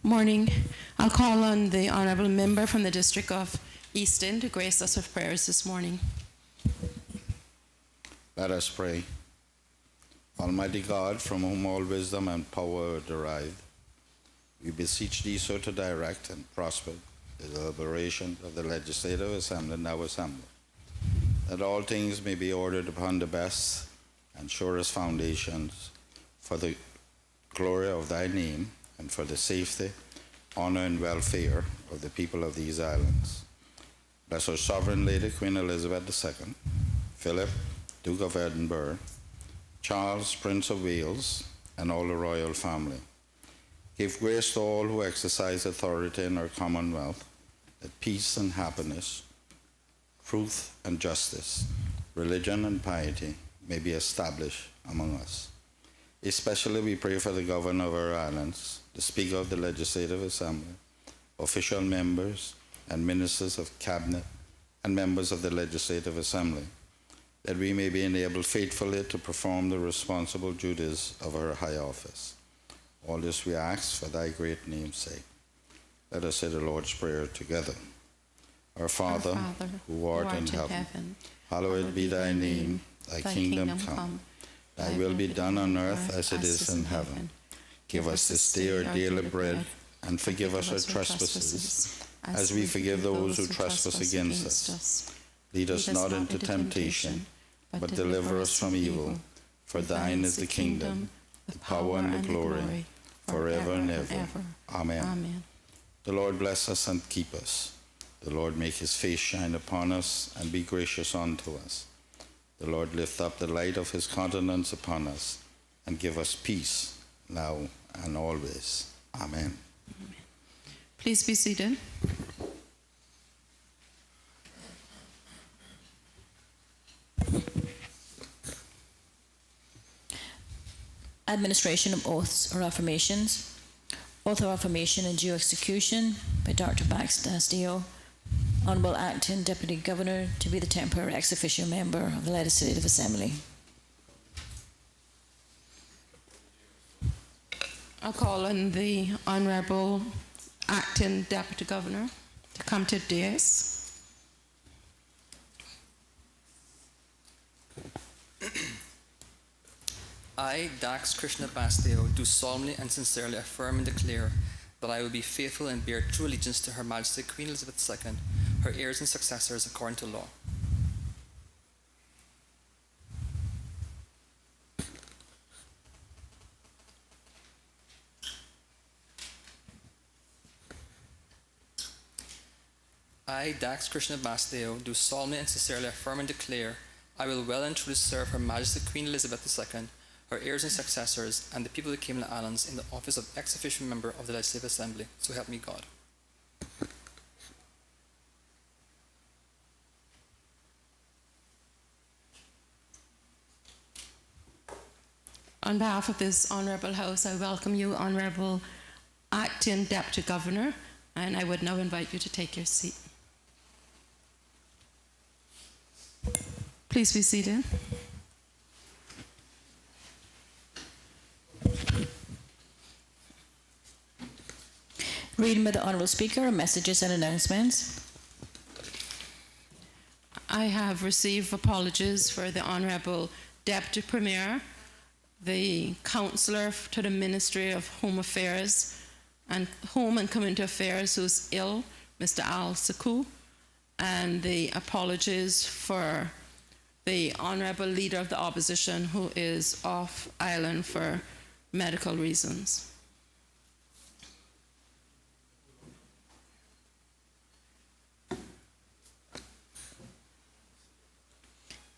Morning. I'll call on the Honourable Member from the District of Easton to grace us with prayers this morning. Let us pray. Almighty God, from whom all wisdom and power are derived, we beseech thee so to direct and prosper the deliberation of the Legislative Assembly now assembled, that all things may be ordered upon the best and surest foundations for the glory of thy name and for the safety, honor, and welfare of the people of these islands. Bless our Sovereign Lady, Queen Elizabeth II, Philip, Duke of Edinburgh, Charles, Prince of Wales, and all the royal family. Give grace to all who exercise authority in our Commonwealth, that peace and happiness, truth and justice, religion and piety may be established among us. Especially we pray for the Governor of our islands, the Speaker of the Legislative Assembly, official members and ministers of Cabinet, and members of the Legislative Assembly, that we may be enabled faithfully to perform the responsible duties of our high office. All this we ask for thy great name's sake. Let us say the Lord's Prayer together. Our Father, who art in heaven, hallowed be thy name. Thy kingdom come. Thy will be done on earth as it is in heaven. Give us this day our daily bread, and forgive us our trespasses, as we forgive those who trespass against us. Lead us not into temptation, but deliver us from evil. For thine is the kingdom, the power, and the glory, forever and ever. Amen. The Lord bless us and keep us. The Lord make his face shine upon us and be gracious unto us. The Lord lift up the light of his countenance upon us and give us peace now and always. Amen. Please be seated. Administration of oaths or affirmations. Oath of affirmation and due execution by Dr. Max Dasdeo, Honourable Acting Deputy Governor, to be the temporary ex officio member of the Legislative Assembly. I'll call on the Honourable Acting Deputy Governor to come to the dais. I, Dax Krishna Basteo, do solemnly and sincerely affirm and declare that I will be faithful and bear true allegiance to Her Majesty Queen Elizabeth II, her heirs and successors according to law. I, Dax Krishna Basteo, do solemnly and sincerely affirm and declare I will well and truly serve Her Majesty Queen Elizabeth II, her heirs and successors, and the people of the Cayman Islands in the office of ex officio member of the Legislative Assembly. So help me God. On behalf of this Honourable House, I welcome you, Honourable Acting Deputy Governor, and I would now invite you to take your seat. Please be seated. Reading by the Honourable Speaker, messages and announcements. I have received apologies for the Honourable Deputy Premier, the Councillor to the Ministry of Home Affairs and Home and Community Affairs who's ill, Mr. Al Saku, and the apologies for the Honourable Leader of the Opposition who is off island for medical reasons.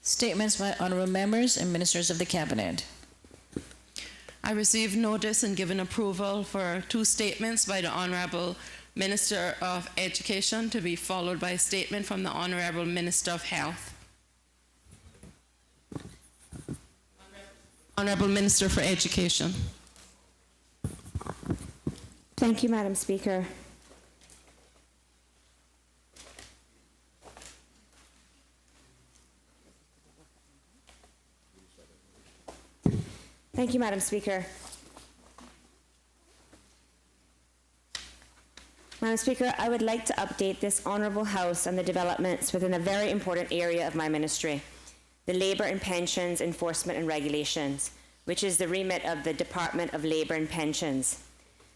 Statements by Honourable Members and Ministers of the Cabinet. I received notice and given approval for two statements by the Honourable Minister of Education to be followed by a statement from the Honourable Minister of Health. Honourable Minister for Education. Thank you, Madam Speaker. Thank you, Madam Speaker. Madam Speaker, I would like to update this Honourable House on the developments within a very important area of my ministry, the Labour and Pensions Enforcement and Regulations, which is the remit of the Department of Labour and Pensions.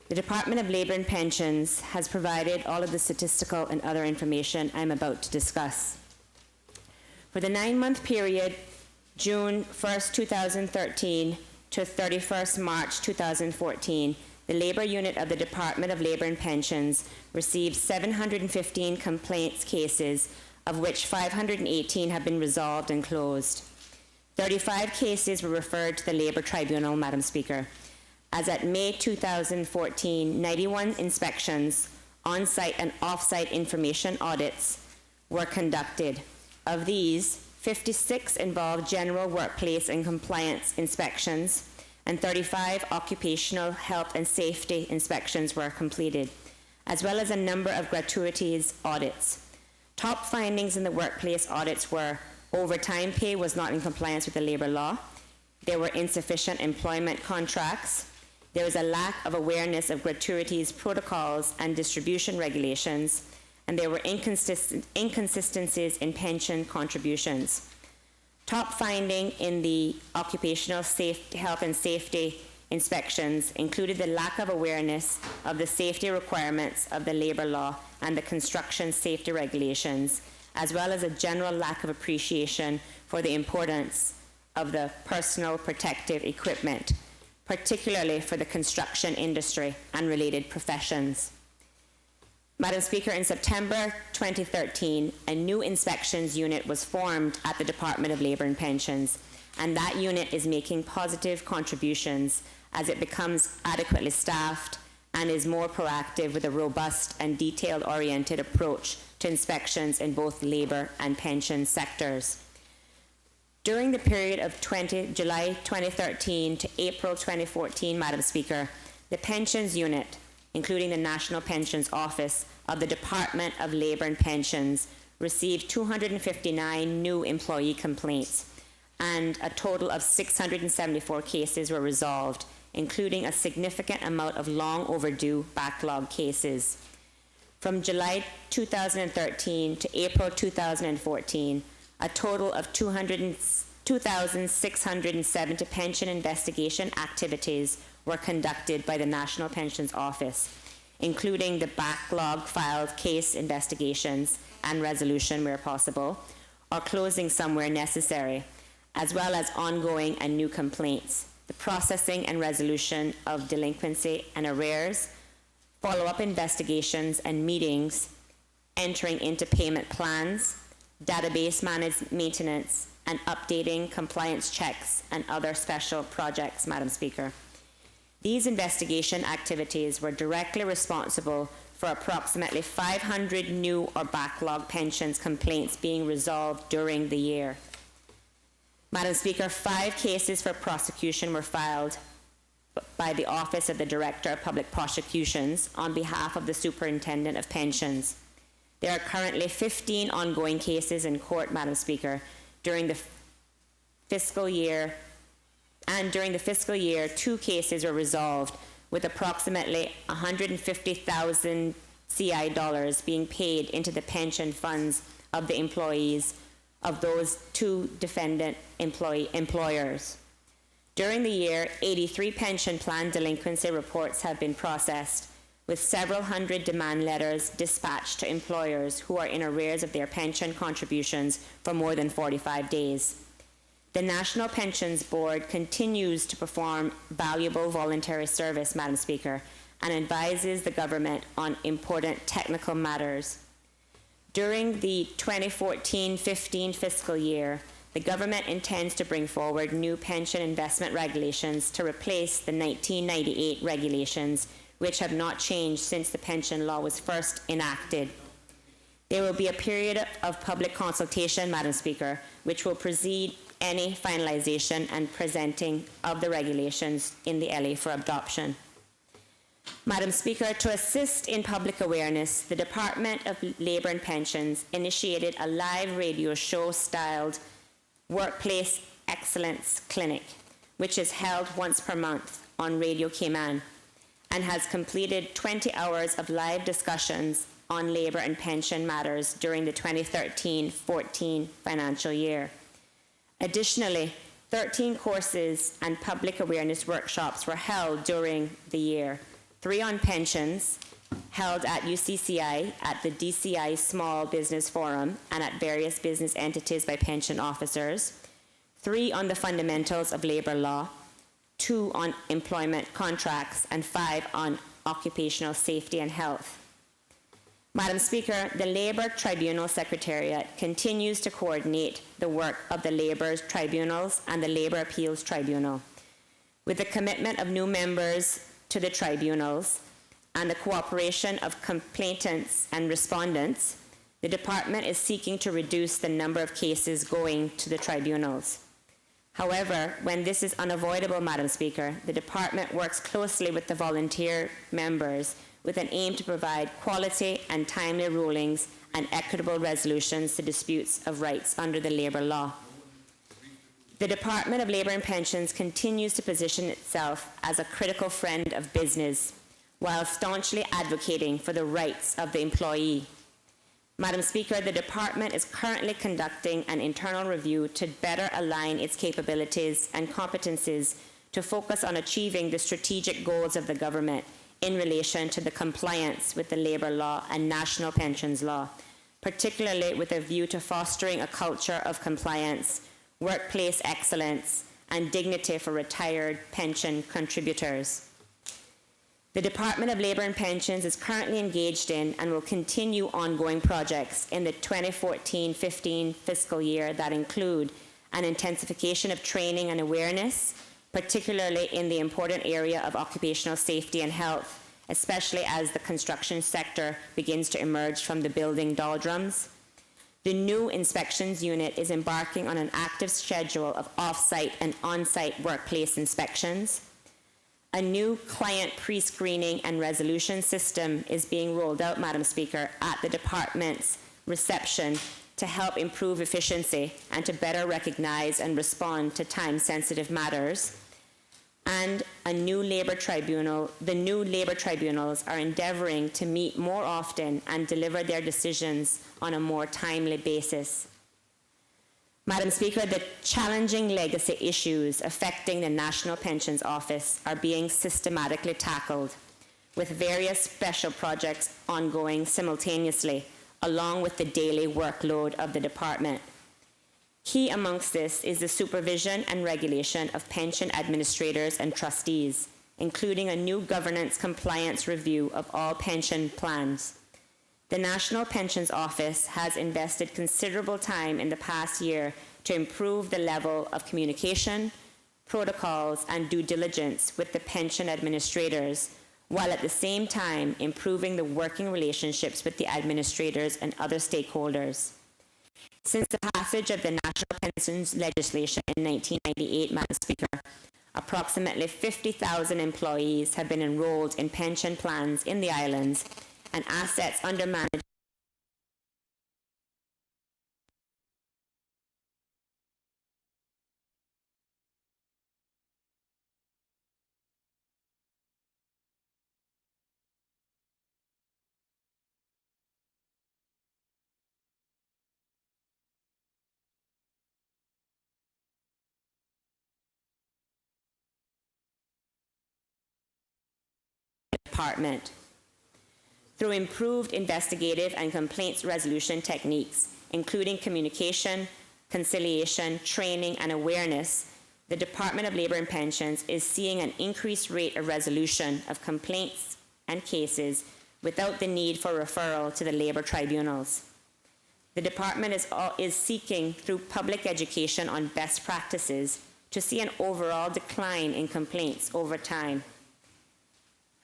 The Department of Labour and Pensions has provided all of the statistical and other information I'm about to discuss. For the 9-month period, June 1st, 2013 to 31st March 2014, the Labour Unit of the Department of Labour and Pensions received 715 complaints cases, of which 518 have been resolved and closed. 35 cases were referred to the Labour Tribunal, Madam Speaker. As at May 2014, 91 inspections, on-site and off-site information audits were conducted. Of these, 56 involved general workplace and compliance inspections, and 35 occupational health and safety inspections were completed, as well as a number of gratuities audits. Top findings in the workplace audits were overtime pay was not in compliance with the labour law, there were insufficient employment contracts, there was a lack of awareness of gratuities protocols and distribution regulations, and there were inconsistencies in pension contributions. Top finding in the occupational health and safety inspections included the lack of awareness of the safety requirements of the labour law and the construction safety regulations, as well as a general lack of appreciation for the importance of the personal protective equipment, particularly for the construction industry and related professions. Madam Speaker, in September 2013, a new inspections unit was formed at the Department of Labour and Pensions, and that unit is making positive contributions as it becomes adequately staffed and is more proactive with a robust and detail-oriented approach to inspections in both labour and pension sectors. During the period of July 2013 to April 2014, Madam Speaker, the Pensions Unit, including the National Pensions Office of the Department of Labour and Pensions, received 259 new employee complaints, and a total of 674 cases were resolved, including a significant amount of long overdue backlog cases. From July 2013 to April 2014, a total of 2,670 pension investigation activities were conducted by the National Pensions Office, including the backlog filed case investigations and resolution where possible, or closing somewhere necessary, as well as ongoing and new complaints, the processing and resolution of delinquency and arrears, follow-up investigations and meetings, entering into payment plans, database maintenance, and updating compliance checks and other special projects, Madam Speaker. These investigation activities were directly responsible for approximately 500 new or backlog pensions complaints being resolved during the year. Madam Speaker, 5 cases for prosecution were filed by the Office of the Director of Public Prosecutions on behalf of the Superintendent of Pensions. There are currently 15 ongoing cases in court, Madam Speaker, during the fiscal year. And during the fiscal year, 2 cases were resolved, with approximately 150,000 CI dollars being paid into the pension funds of the employees of those 2 defendant employers. During the year, 83 pension plan delinquency reports have been processed, with several hundred demand letters dispatched to employers who are in arrears of their pension contributions for more than 45 days. The National Pensions Board continues to perform valuable voluntary service, Madam Speaker, and advises the government on important technical matters. During the 2014-15 fiscal year, the government intends to bring forward new pension investment regulations to replace the 1998 regulations, which have not changed since the pension law was first enacted. There will be a period of public consultation, Madam Speaker, which will precede any finalization and presenting of the regulations in the LA for adoption. Madam Speaker, to assist in public awareness, the Department of Labour and Pensions initiated a live radio show styled Workplace Excellence Clinic, which is held once per month on Radio Cayman, and has completed 20 hours of live discussions on labour and pension matters during the 2013-14 financial year. Additionally, 13 courses and public awareness workshops were held during the year, 3 on pensions, held at UCCI, at the DCI Small Business Forum, and at various business entities by pension officers, 3 on the fundamentals of labour law, 2 on employment contracts, and 5 on occupational safety and health. Madam Speaker, the Labour Tribunal Secretariat continues to coordinate the work of the Labour Tribunals and the Labour Appeals Tribunal. With the commitment of new members to the tribunals and the cooperation of complainants and respondents, the Department is seeking to reduce the number of cases going to the tribunals. However, when this is unavoidable, Madam Speaker, the Department works closely with the volunteer members with an aim to provide quality and timely rulings and equitable resolutions to disputes of rights under the labour law. The Department of Labour and Pensions continues to position itself as a critical friend of business while staunchly advocating for the rights of the employee. Madam Speaker, the Department is currently conducting an internal review to better align its capabilities and competencies to focus on achieving the strategic goals of the government in relation to the compliance with the labour law and national pensions law, particularly with a view to fostering a culture of compliance, workplace excellence, and dignity for retired pension contributors. The Department of Labour and Pensions is currently engaged in and will continue ongoing projects in the 2014-15 fiscal year that include an intensification of training and awareness, particularly in the important area of occupational safety and health, especially as the construction sector begins to emerge from the building doldrums. The new inspections unit is embarking on an active schedule of off-site and on-site workplace inspections. A new client pre-screening and resolution system is being rolled out, Madam Speaker, at the Department's reception to help improve efficiency and to better recognize and respond to time-sensitive matters. And a new labour tribunal, the new labour tribunals are endeavouring to meet more often and deliver their decisions on a more timely basis. Madam Speaker, the challenging legacy issues affecting the National Pensions Office are being systematically tackled, with various special projects ongoing simultaneously, along with the daily workload of the department. Key amongst this is the supervision and regulation of pension administrators and trustees, including a new governance compliance review of all pension plans. The National Pensions Office has invested considerable time in the past year to improve the level of communication, protocols, and due diligence with the pension administrators, while at the same time improving the working relationships with the administrators and other stakeholders. Since the passage of the National Pensions legislation in 1998, Madam Speaker, approximately 50,000 employees have been enrolled in pension plans in the islands, and assets under management department. Through improved investigative and complaints resolution techniques, including communication, conciliation, training, and awareness, the Department of Labour and Pensions is seeing an increased rate of resolution of complaints and cases without the need for referral to the labour tribunals. The Department is seeking, through public education on best practices, to see an overall decline in complaints over time.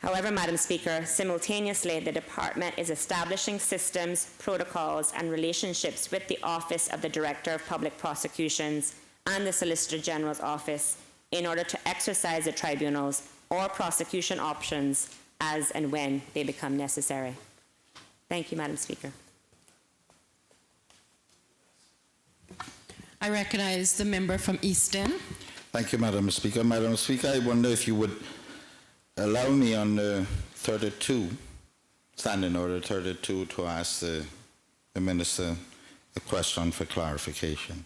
However, Madam Speaker, simultaneously, the Department is establishing systems, protocols, and relationships with the Office of the Director of Public Prosecutions and the Solicitor General's Office in order to exercise the tribunals or prosecution options as and when they become necessary. Thank you, Madam Speaker. I recognize the member from Easton. Thank you, Madam Speaker. Madam Speaker, I wonder if you would Allow me on 32, standing order 32, to ask the Minister a question for clarification.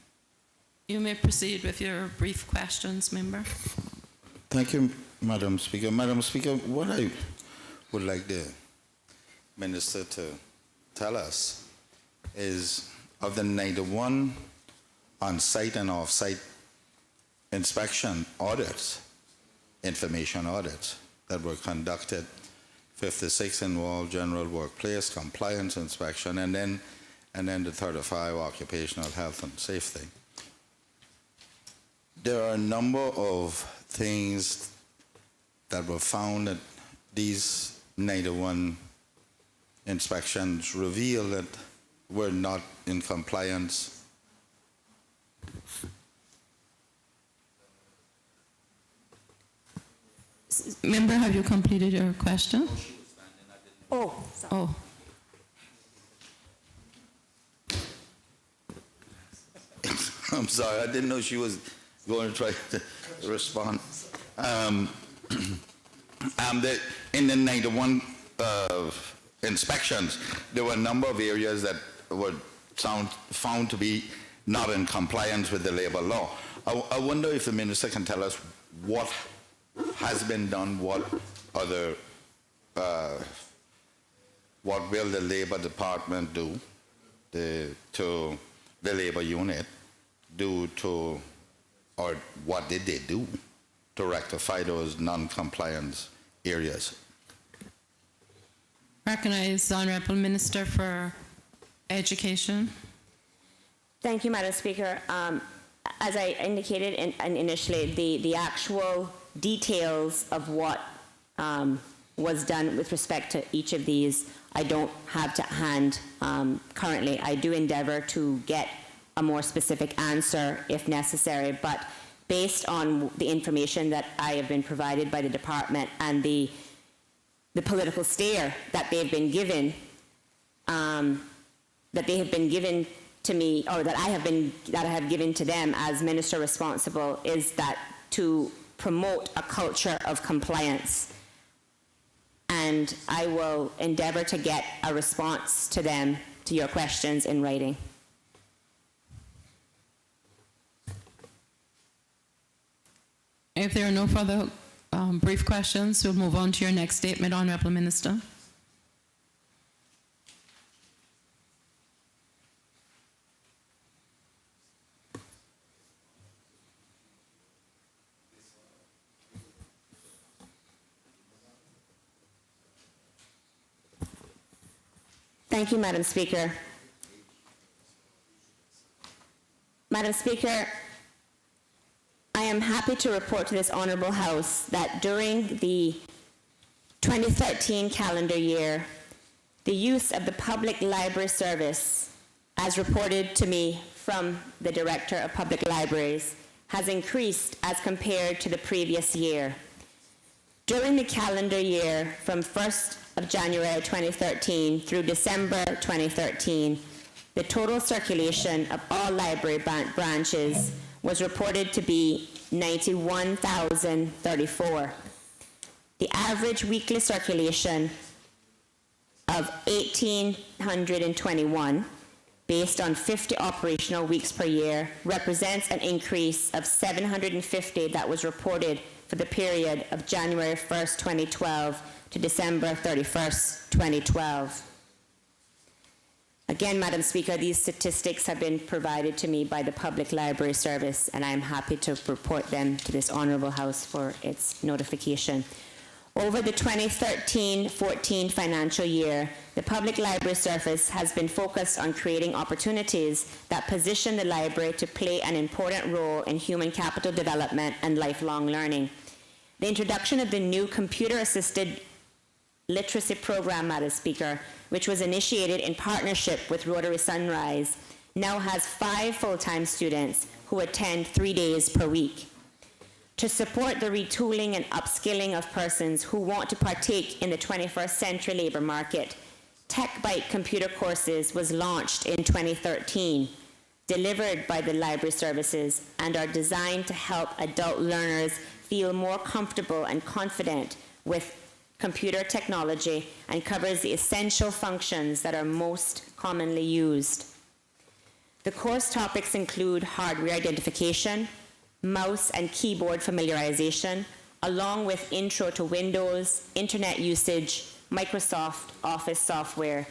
You may proceed with your brief questions, member. Thank you, Madam Speaker. Madam Speaker, what I would like the Minister to tell us is of the 91 on-site and off-site inspection audits, information audits that were conducted, 56 involved general workplace compliance inspection, and then the 35 occupational health and safety. There are a number of things that were found that these 91 inspections reveal that were not in compliance. Member, have you completed your question? Oh, sorry. Oh. I'm sorry, I didn't know she was going to try to respond. In the 91 inspections, there were a number of areas that were found to be not in compliance with the labor law. I wonder if the Minister can tell us what has been done, what will the Labor Department do, to the Labor Unit do to, or what did they do to rectify those non-compliance areas? Recognize the Honourable Minister for Education. Thank you, Madam Speaker. As I indicated initially, the actual details of what was done with respect to each of these, I don't have to hand currently. I do endeavor to get a more specific answer if necessary, but based on the information that I have been provided by the department and the political stare that they've been given, that they have been given to me, or that I have given to them as minister responsible, is that to promote a culture of compliance. And I will endeavor to get a response to them, to your questions, in writing. If there are no further brief questions, we'll move on to your next statement, Honourable Minister. Thank you, Madam Speaker. Madam Speaker, I am happy to report to this Honourable House that during the 2013 calendar year, the use of the Public Library Service, as reported to me from the Director of Public Libraries, has increased as compared to the previous year. During the calendar year from 1st of January 2013 through December 2013, the total circulation of all library branches was reported to be 91,034. The average weekly circulation of 1,821, based on 50 operational weeks per year, represents an increase of 750 that was reported for the period of January 1st, 2012 to December 31st, 2012. Again, Madam Speaker, these statistics have been provided to me by the Public Library Service, and I am happy to report them to this Honourable House for its notification. Over the 2013-14 financial year, the Public Library Service has been focused on creating opportunities that position the library to play an important role in human capital development and lifelong learning. The introduction of the new computer-assisted literacy program, Madam Speaker, which was initiated in partnership with Rotary Sunrise, now has 5 full-time students who attend 3 days per week. To support the retooling and upskilling of persons who want to partake in the 21st century labor market, Tech Bite computer courses was launched in 2013, delivered by the Library Services, and are designed to help adult learners feel more comfortable and confident with computer technology and covers the essential functions that are most commonly used. The course topics include hardware identification, mouse and keyboard familiarization, along with intro to Windows, internet usage, Microsoft Office software.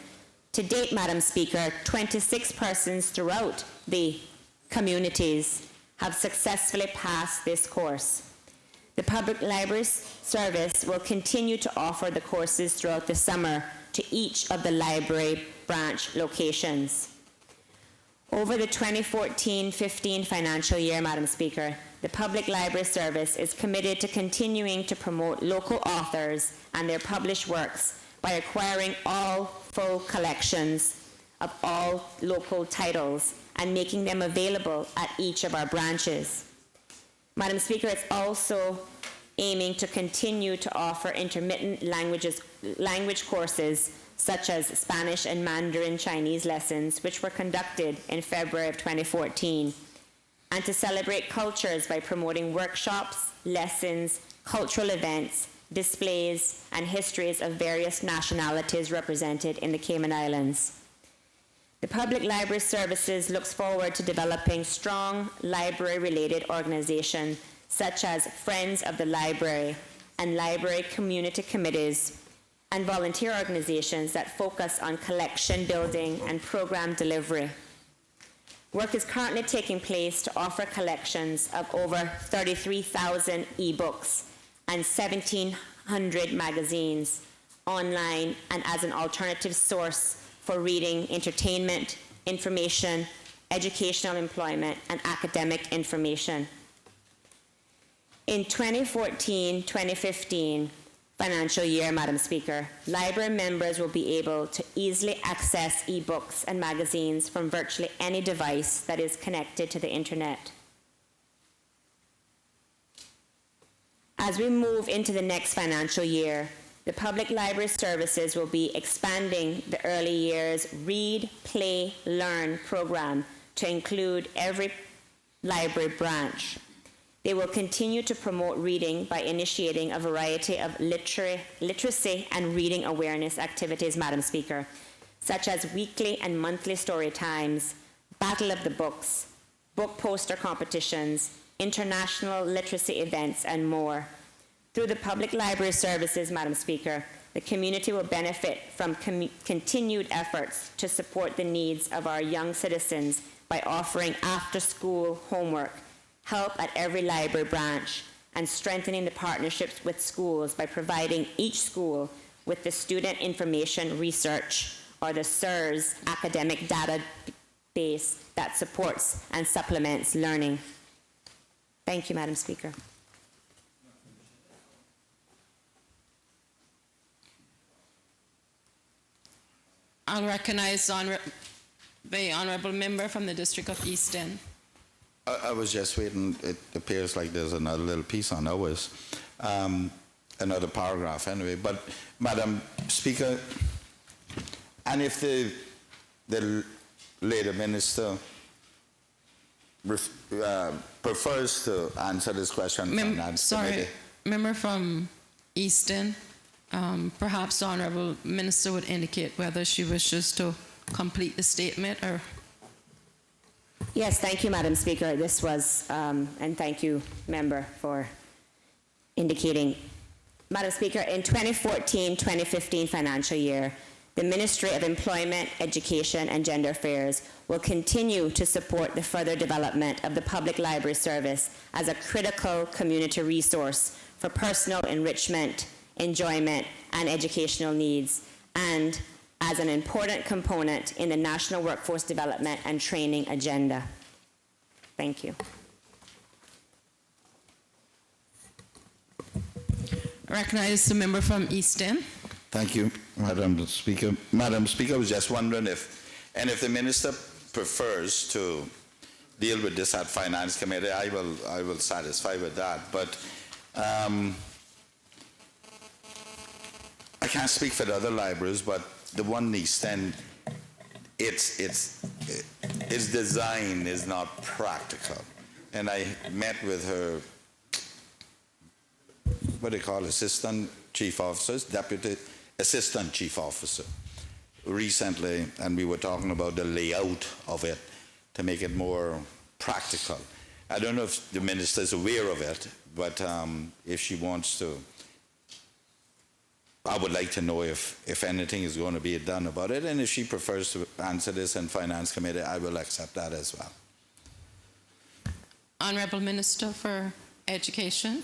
To date, Madam Speaker, 26 persons throughout the communities have successfully passed this course. The Public Library Service will continue to offer the courses throughout the summer to each of the library branch locations. Over the 2014-15 financial year, Madam Speaker, the Public Library Service is committed to continuing to promote local authors and their published works by acquiring all full collections of all local titles and making them available at each of our branches. Madam Speaker, it's also aiming to continue to offer intermittent language courses such as Spanish and Mandarin Chinese lessons, which were conducted in February of 2014, and to celebrate cultures by promoting workshops, lessons, cultural events, displays, and histories of various nationalities represented in the Cayman Islands. The Public Library Services looks forward to developing strong library-related organizations such as Friends of the Library and library community committees and volunteer organizations that focus on collection building and program delivery. Work is currently taking place to offer collections of over 33,000 ebooks and 1,700 magazines online and as an alternative source for reading, entertainment, information, educational employment, and academic information. In 2014-2015 financial year, Madam Speaker, library members will be able to easily access ebooks and magazines from virtually any device that is connected to the internet. As we move into the next financial year, the Public Library Services will be expanding the early years Read, Play, Learn program to include every library branch. They will continue to promote reading by initiating a variety of literacy and reading awareness activities, Madam Speaker, such as weekly and monthly story times, Battle of the Books, book poster competitions, international literacy events, and more. Through the Public Library Services, Madam Speaker, the community will benefit from continued efforts to support the needs of our young citizens by offering after-school homework, help at every library branch, and strengthening the partnerships with schools by providing each school with the Student Information Research, or the SIRS academic database that supports and supplements learning. Thank you, Madam Speaker. I'll recognize the honourable member from the District of East End. I was just waiting. It appears like there's another little piece on ours, another paragraph anyway. But, Madam Speaker, and if the lady minister prefers to answer this question, Member from East End, perhaps the honourable minister would indicate whether she wishes to complete the statement or. Yes, thank you, Madam Speaker. This was, and thank you, member, for indicating. Madam Speaker, in 2014-2015 financial year, the Ministry of Employment, Education and Gender Affairs will continue to support the further development of the Public Library Service as a critical community resource for personal enrichment, enjoyment, and educational needs, and as an important component in the National Workforce Development and Training Agenda. Thank you. I recognize the member from East End. Thank you, Madam Speaker. Madam Speaker, I was just wondering if the minister prefers to deal with this at Finance Committee, I will satisfy with that. But I can't speak for the other libraries, but the one in East End, its design is not practical. And I met with her, what do you call, assistant chief officers, deputy assistant chief officer recently, and we were talking about the layout of it to make it more practical. I don't know if the minister is aware of it, but if she wants to, I would like to know if anything is going to be done about it, and if she prefers to answer this in Finance Committee, I will accept that as well. Honourable Minister for Education.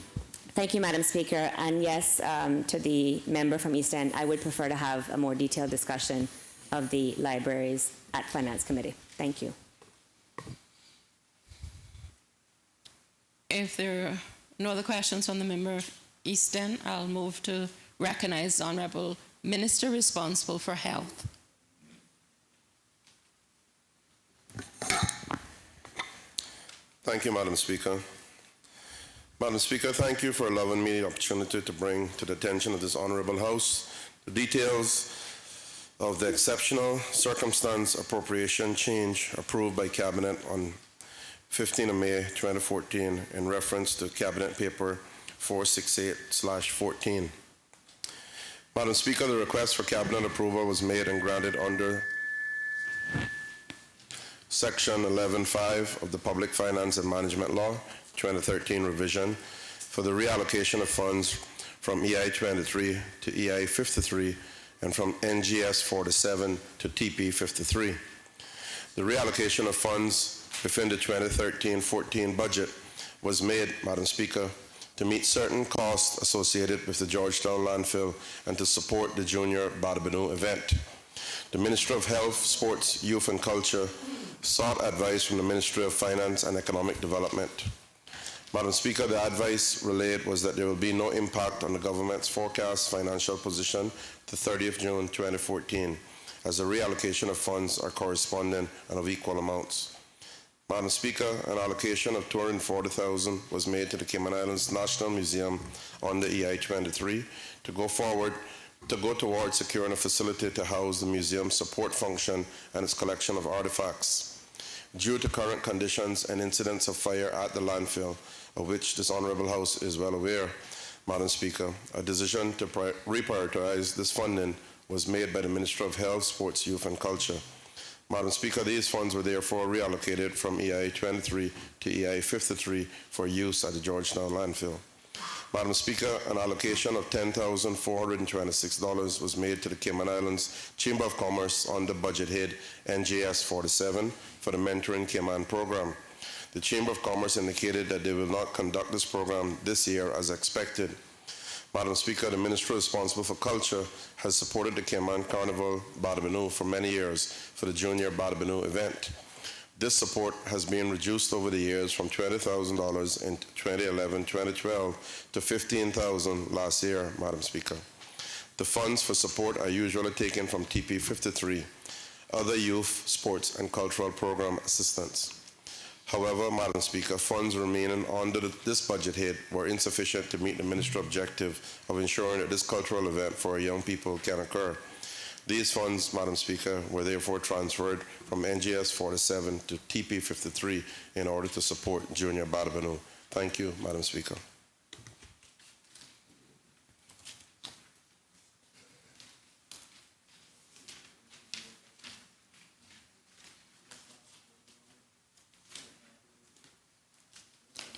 Thank you, Madam Speaker. And yes, to the member from East End, I would prefer to have a more detailed discussion of the libraries at Finance Committee. Thank you. If there are no other questions from the member of East End, I'll move to recognise the Honourable Minister responsible for health. Thank you, Madam Speaker. Madam Speaker, thank you for allowing me the opportunity to bring to the attention of this Honourable House the details of the exceptional circumstance appropriation change approved by Cabinet on 15 of May 2014 in reference to Cabinet Paper 468/14. Madam Speaker, the request for Cabinet approval was made and granted under Section 11.5 of the Public Finance and Management Law, 2013 revision, for the reallocation of funds from EI 23 to EI 53 and from NGS 47 to TP 53. The reallocation of funds within the 2013-14 budget was made, Madam Speaker, to meet certain costs associated with the Georgetown landfill and to support the Junior Badabinu event. The Ministry of Health, Sports, Youth and Culture sought advice from the Ministry of Finance and Economic Development. Madam Speaker, the advice relayed was that there will be no impact on the government's forecast financial position to 30th June 2014, as the reallocation of funds are corresponding and of equal amounts. Madam Speaker, an allocation of $240,000 was made to the Cayman Islands National Museum under EI 23 to go towards securing a facility to house the museum's support function and its collection of artifacts. Due to current conditions and incidents of fire at the landfill, of which this Honourable House is well aware, Madam Speaker, a decision to reprioritize this funding was made by the Ministry of Health, Sports, Youth and Culture. Madam Speaker, these funds were therefore reallocated from EI 23 to EI 53 for use at the Georgetown landfill. Madam Speaker, an allocation of $10,426 was made to the Cayman Islands Chamber of Commerce under budget head NGS 47 for the Mentoring Cayman program. The Chamber of Commerce indicated that they will not conduct this program this year as expected. Madam Speaker, the Minister responsible for Culture has supported the Cayman Carnival Badabinu for many years for the Junior Badabinu event. This support has been reduced over the years from $20,000 in 2011-2012 to $15,000 last year, Madam Speaker. The funds for support are usually taken from TP 53, other youth, sports, and cultural program assistance. However, Madam Speaker, funds remaining under this budget head were insufficient to meet the Ministry objective of ensuring that this cultural event for our young people can occur. These funds, Madam Speaker, were therefore transferred from NGS 47 to TP 53 in order to support Junior Badabinu. Thank you, Madam Speaker.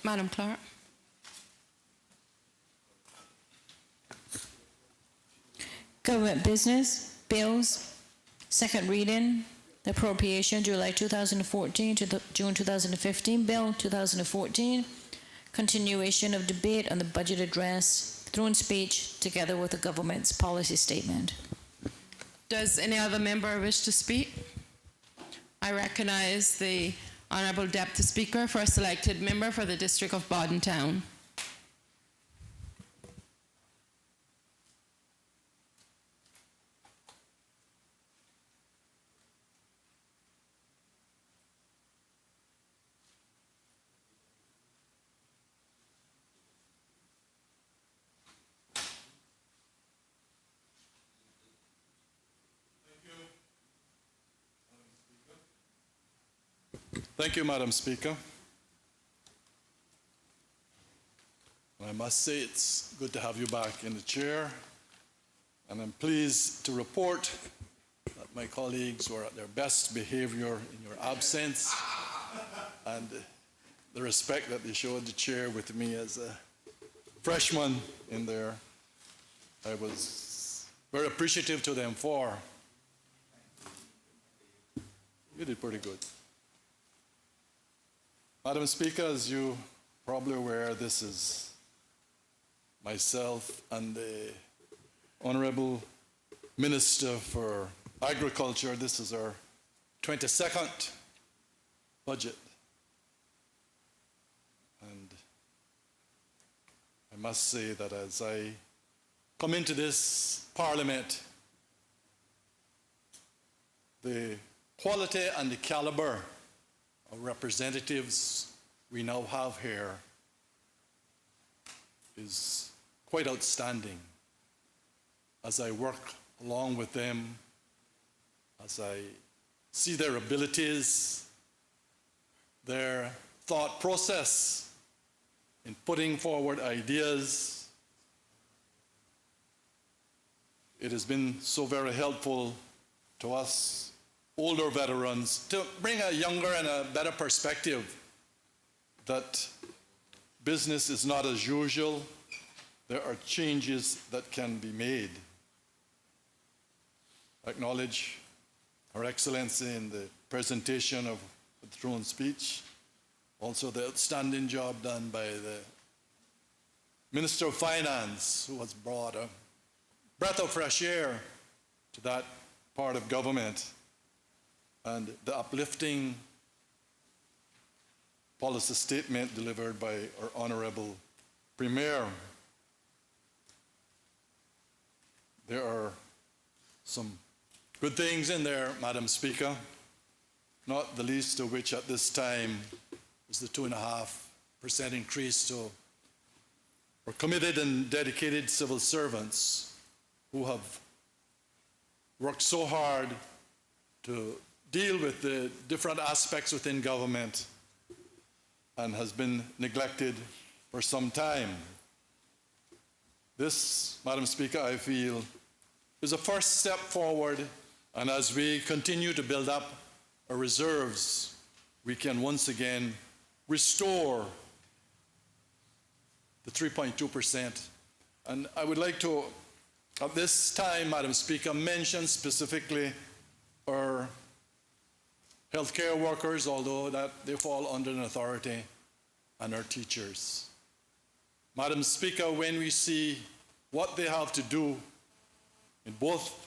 Madam Clerk. Government business, bills, second reading, the appropriation July 2014 to June 2015 bill 2014, continuation of debate on the budget address, throne speech, together with the government's policy statement. Does any other member wish to speak? I recognize the Honourable Deputy Speaker for a selected member for the District of Bodden Town. Thank you, Madam Speaker. I I must say it's good to have you back in the chair, and I'm pleased to report that my colleagues were at their best behavior in your absence, and the respect that they showed the chair with me as a freshman in there, I was very appreciative to them for. You did pretty good. Madam Speaker, as you probably aware, this is myself and the Honorable Minister for Agriculture. This is our 22nd budget. And I must say that as I come into this Parliament, the quality and the caliber of representatives we now have here is quite outstanding. As I work along with them, as I see their abilities, their thought process in putting forward ideas, it has been so very helpful to us older veterans to bring a younger and a better perspective that business is not as usual. There are changes that can be made. I acknowledge Her Excellency in the presentation of the throne speech, also the outstanding job done by the Minister of Finance, who has brought a breath of fresh air to that part of government, and the uplifting policy statement delivered by our Honorable Premier. There are some good things in there, Madam Speaker, not the least of which at this time is the 2.5% increase to our committed and dedicated civil servants who have worked so hard to deal with the different aspects within government and has been neglected for some time. This, Madam Speaker, I feel is a first step forward, and as we continue to build up our reserves, we can once again restore the 3.2%. And I would like to, at this time, Madam Speaker, mention specifically our healthcare workers, although that they fall under an authority, and our teachers. Madam Speaker, when we see what they have to do in both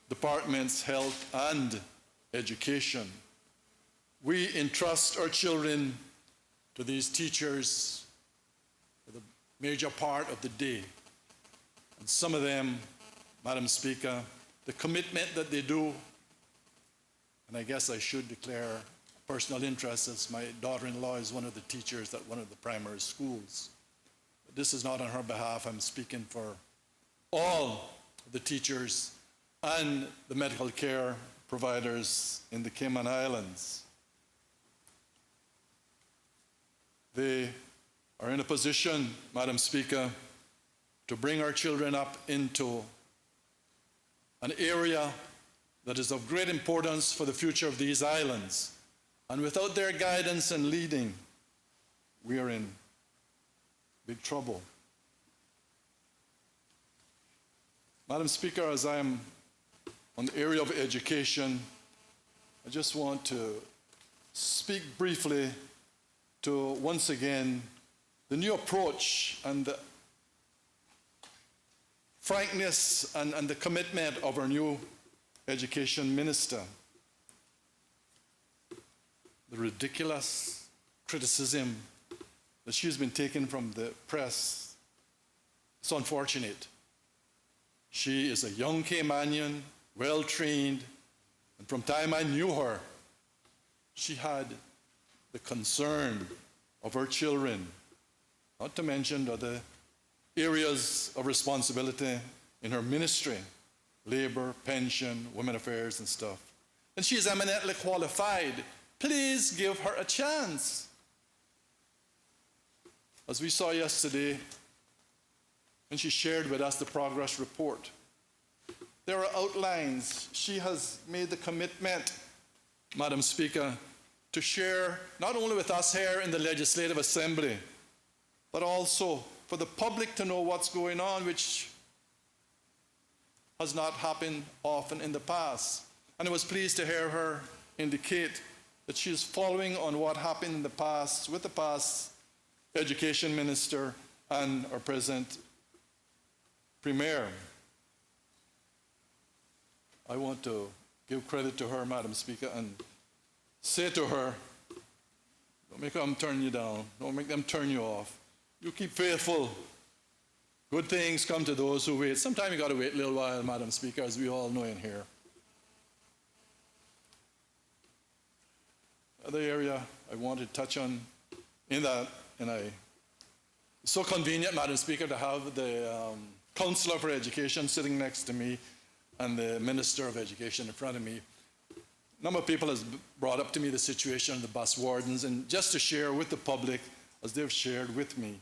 departments, health and education, we entrust our children to these teachers for the major part of the day. And some of them, Madam Speaker, the commitment that they do, and I guess I should declare personal interest as my daughter-in-law is one of the teachers at one of the primary schools. But this is not on her behalf. I'm speaking for all the teachers and the medical care providers in the Cayman Islands. They are in a position, Madam Speaker, to bring our children up into an area that is of great importance for the future of these islands. And without their guidance and leading, we are in big trouble. Madam Speaker, as I am on the area of education, I just want to speak briefly to, once again, the new approach and the frankness and the commitment of our new education minister. The ridiculous criticism that she's been taking from the press, it's unfortunate. She is a young Caymanian, well-trained, and from time I knew her, she had the concern of her children, not to mention other areas of responsibility in her ministry, labor, pension, women affairs, and stuff. And she is eminently qualified. Please give her a chance. as we saw yesterday, when she shared with us the progress report, there are outlines. She has made the commitment, Madam Speaker, to share not only with us here in the Legislative Assembly, but also for the public to know what's going on, which has not happened often in the past. And I was pleased to hear her indicate that she is following on what happened in the past with the past Education Minister and our present Premier. I want to give credit to her, Madam Speaker, and say to her, don't make them turn you down. Don't make them turn you off. You keep faithful. Good things come to those who wait. Sometimes you got to wait a little while, Madam Speaker, as we all know in here. Other area I want to touch on in that, and it's so convenient, Madam Speaker, to have the Counselor for Education sitting next to me and the Minister of Education in front of me. A number of people has brought up to me the situation of the bus wardens, and just to share with the public as they've shared with me.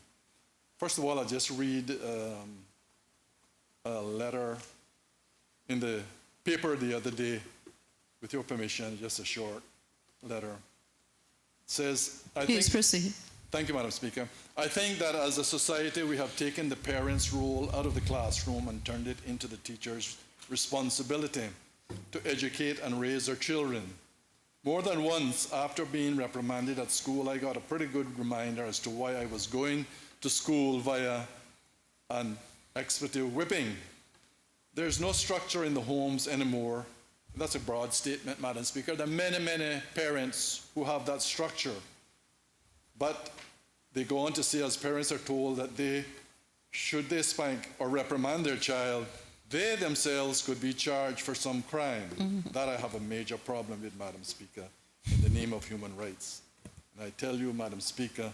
First of all, I'll just read a letter in the paper the other day, with your permission, just a short letter. It says, Please proceed. Thank you, Madam Speaker. I think that as a society, we have taken the parents' role out of the classroom and turned it into the teacher's responsibility to educate and raise their children. More than once, after being reprimanded at school, I got a pretty good reminder as to why I was going to school via an expletive whipping. There's no structure in the homes anymore. That's a broad statement, Madam Speaker. There are many, many parents who have that structure. But they go on to say, as parents are told that should they spank or reprimand their child, they themselves could be charged for some crime. Mm-hmm. That I have a major problem with, Madam Speaker, in the name of human rights. And I tell you, Madam Speaker,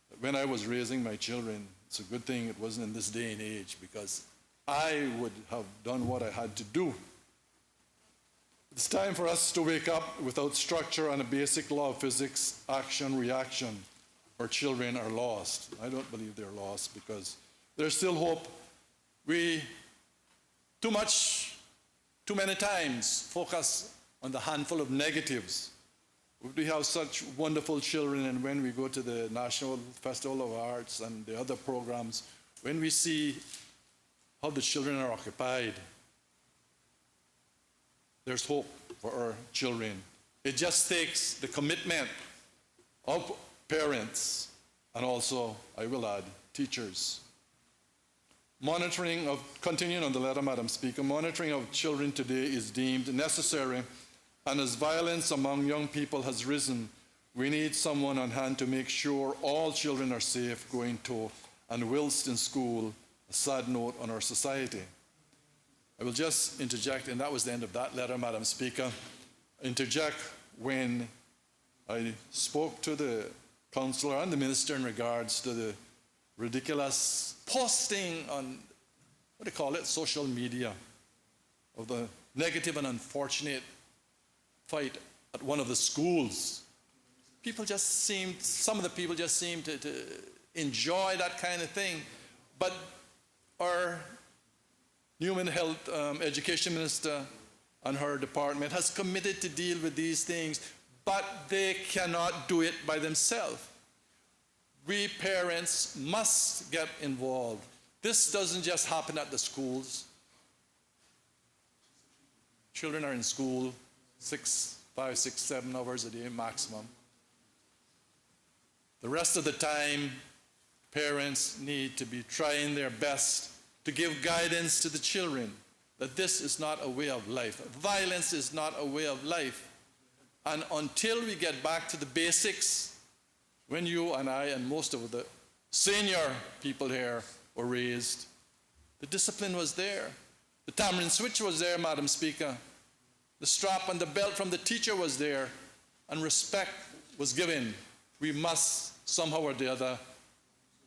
that when I was raising my children, it's a good thing it wasn't in this day and age, because I would have done what I had to do. It's time for us to wake up. Without structure and a basic law of physics, action, reaction, our children are lost. I don't believe they're lost, because there's still hope. We too many times focus on the handful of negatives. We have such wonderful children, and when we go to the National Festival of Arts and the other programs, when we see how the children are occupied, there's hope for our children. It just takes the commitment of parents and also, I will add, teachers. Continuing on the letter, Madam Speaker, monitoring of children today is deemed necessary, and as violence among young people has risen, we need someone on hand to make sure all children are safe going to and whilst in school, a sad note on our society. I will just interject, and that was the end of that letter, Madam Speaker, interject when I spoke to the councillor and the minister in regards to the ridiculous posting on, social media, of the negative and unfortunate fight at one of the schools. Some of the people just seem to enjoy that kind of thing, but our Human Health Education Minister and her department has committed to deal with these things, but they cannot do it by themselves. We parents must get involved. This doesn't just happen at the schools. Children are in school 5, 6, 7 hours a day maximum. The rest of the time, parents need to be trying their best to give guidance to the children that this is not a way of life. Violence is not a way of life. And until we get back to the basics, when you and I and most of the senior people here were raised, the discipline was there. The tamarind switch was there, Madam Speaker. The strap and the belt from the teacher was there, and respect was given. We must somehow or the other,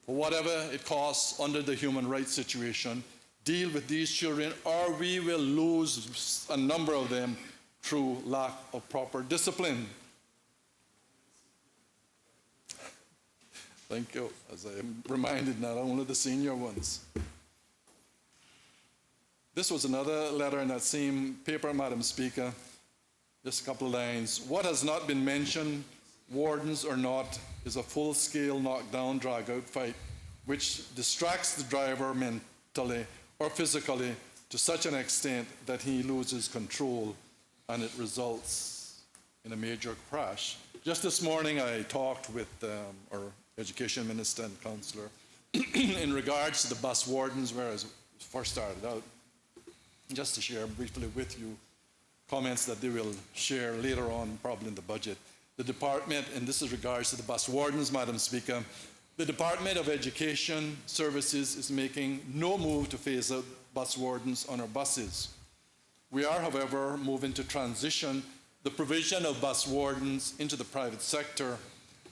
for whatever it costs under the human rights situation, deal with these children, or we will lose a number of them through lack of proper discipline. Thank you. As I am reminded, not only the senior ones. This was another letter in that same paper, Madam Speaker. Just a couple of lines. What has not been mentioned, wardens or not, is a full-scale knockdown, drag-out fight, which distracts the driver mentally or physically to such an extent that he loses control and it results in a major crash. Just this morning, I talked with our Education Minister and Councillor in regards to the bus wardens, where I first started out. Just to share briefly with you comments that they will share later on, probably in the budget. The department, and this is regards to the bus wardens, Madam Speaker, the Department of Education Services is making no move to phase out bus wardens on our buses. We are, however, moving to transition the provision of bus wardens into the private sector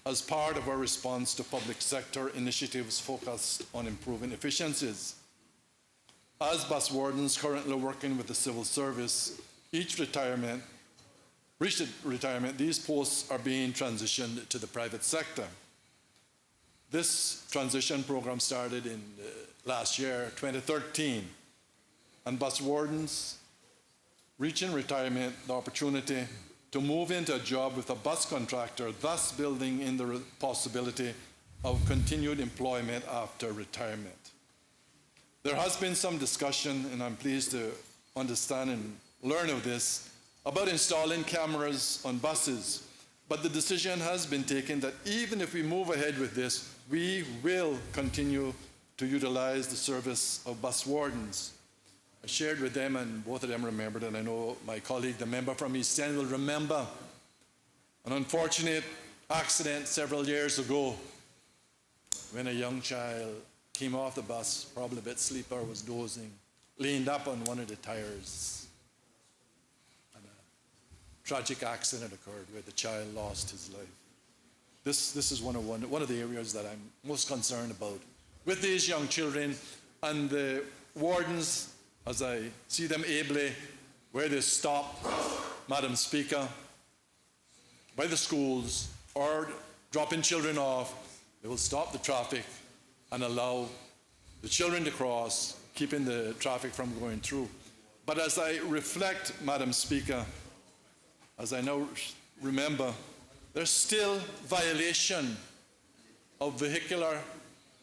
as part of our response to public sector initiatives focused on improving efficiencies. As bus wardens currently working with the civil service, reached retirement, these posts are being transitioned to the private sector. This transition program started in last year, 2013, and bus wardens reaching retirement, the opportunity to move into a job with a bus contractor, thus building in the possibility of continued employment after retirement. There has been some discussion, and I'm pleased to understand and learn of this, about installing cameras on buses. But the decision has been taken that even if we move ahead with this, we will continue to utilize the service of bus wardens. I shared with them, and both of them remembered, and I know my colleague, the member from East End, will remember an unfortunate accident several years ago when a young child came off the bus, probably a bit sleepy or was dozing, leaned up on one of the tires, and a tragic accident occurred where the child lost his life. This is one of the areas that I'm most concerned about with these young children, and the wardens, as I see them ably, where they stop, Madam Speaker, by the schools or dropping children off, they will stop the traffic and allow the children to cross, keeping the traffic from going through. But as I reflect, Madam Speaker, as I now remember, there's still violation of vehicular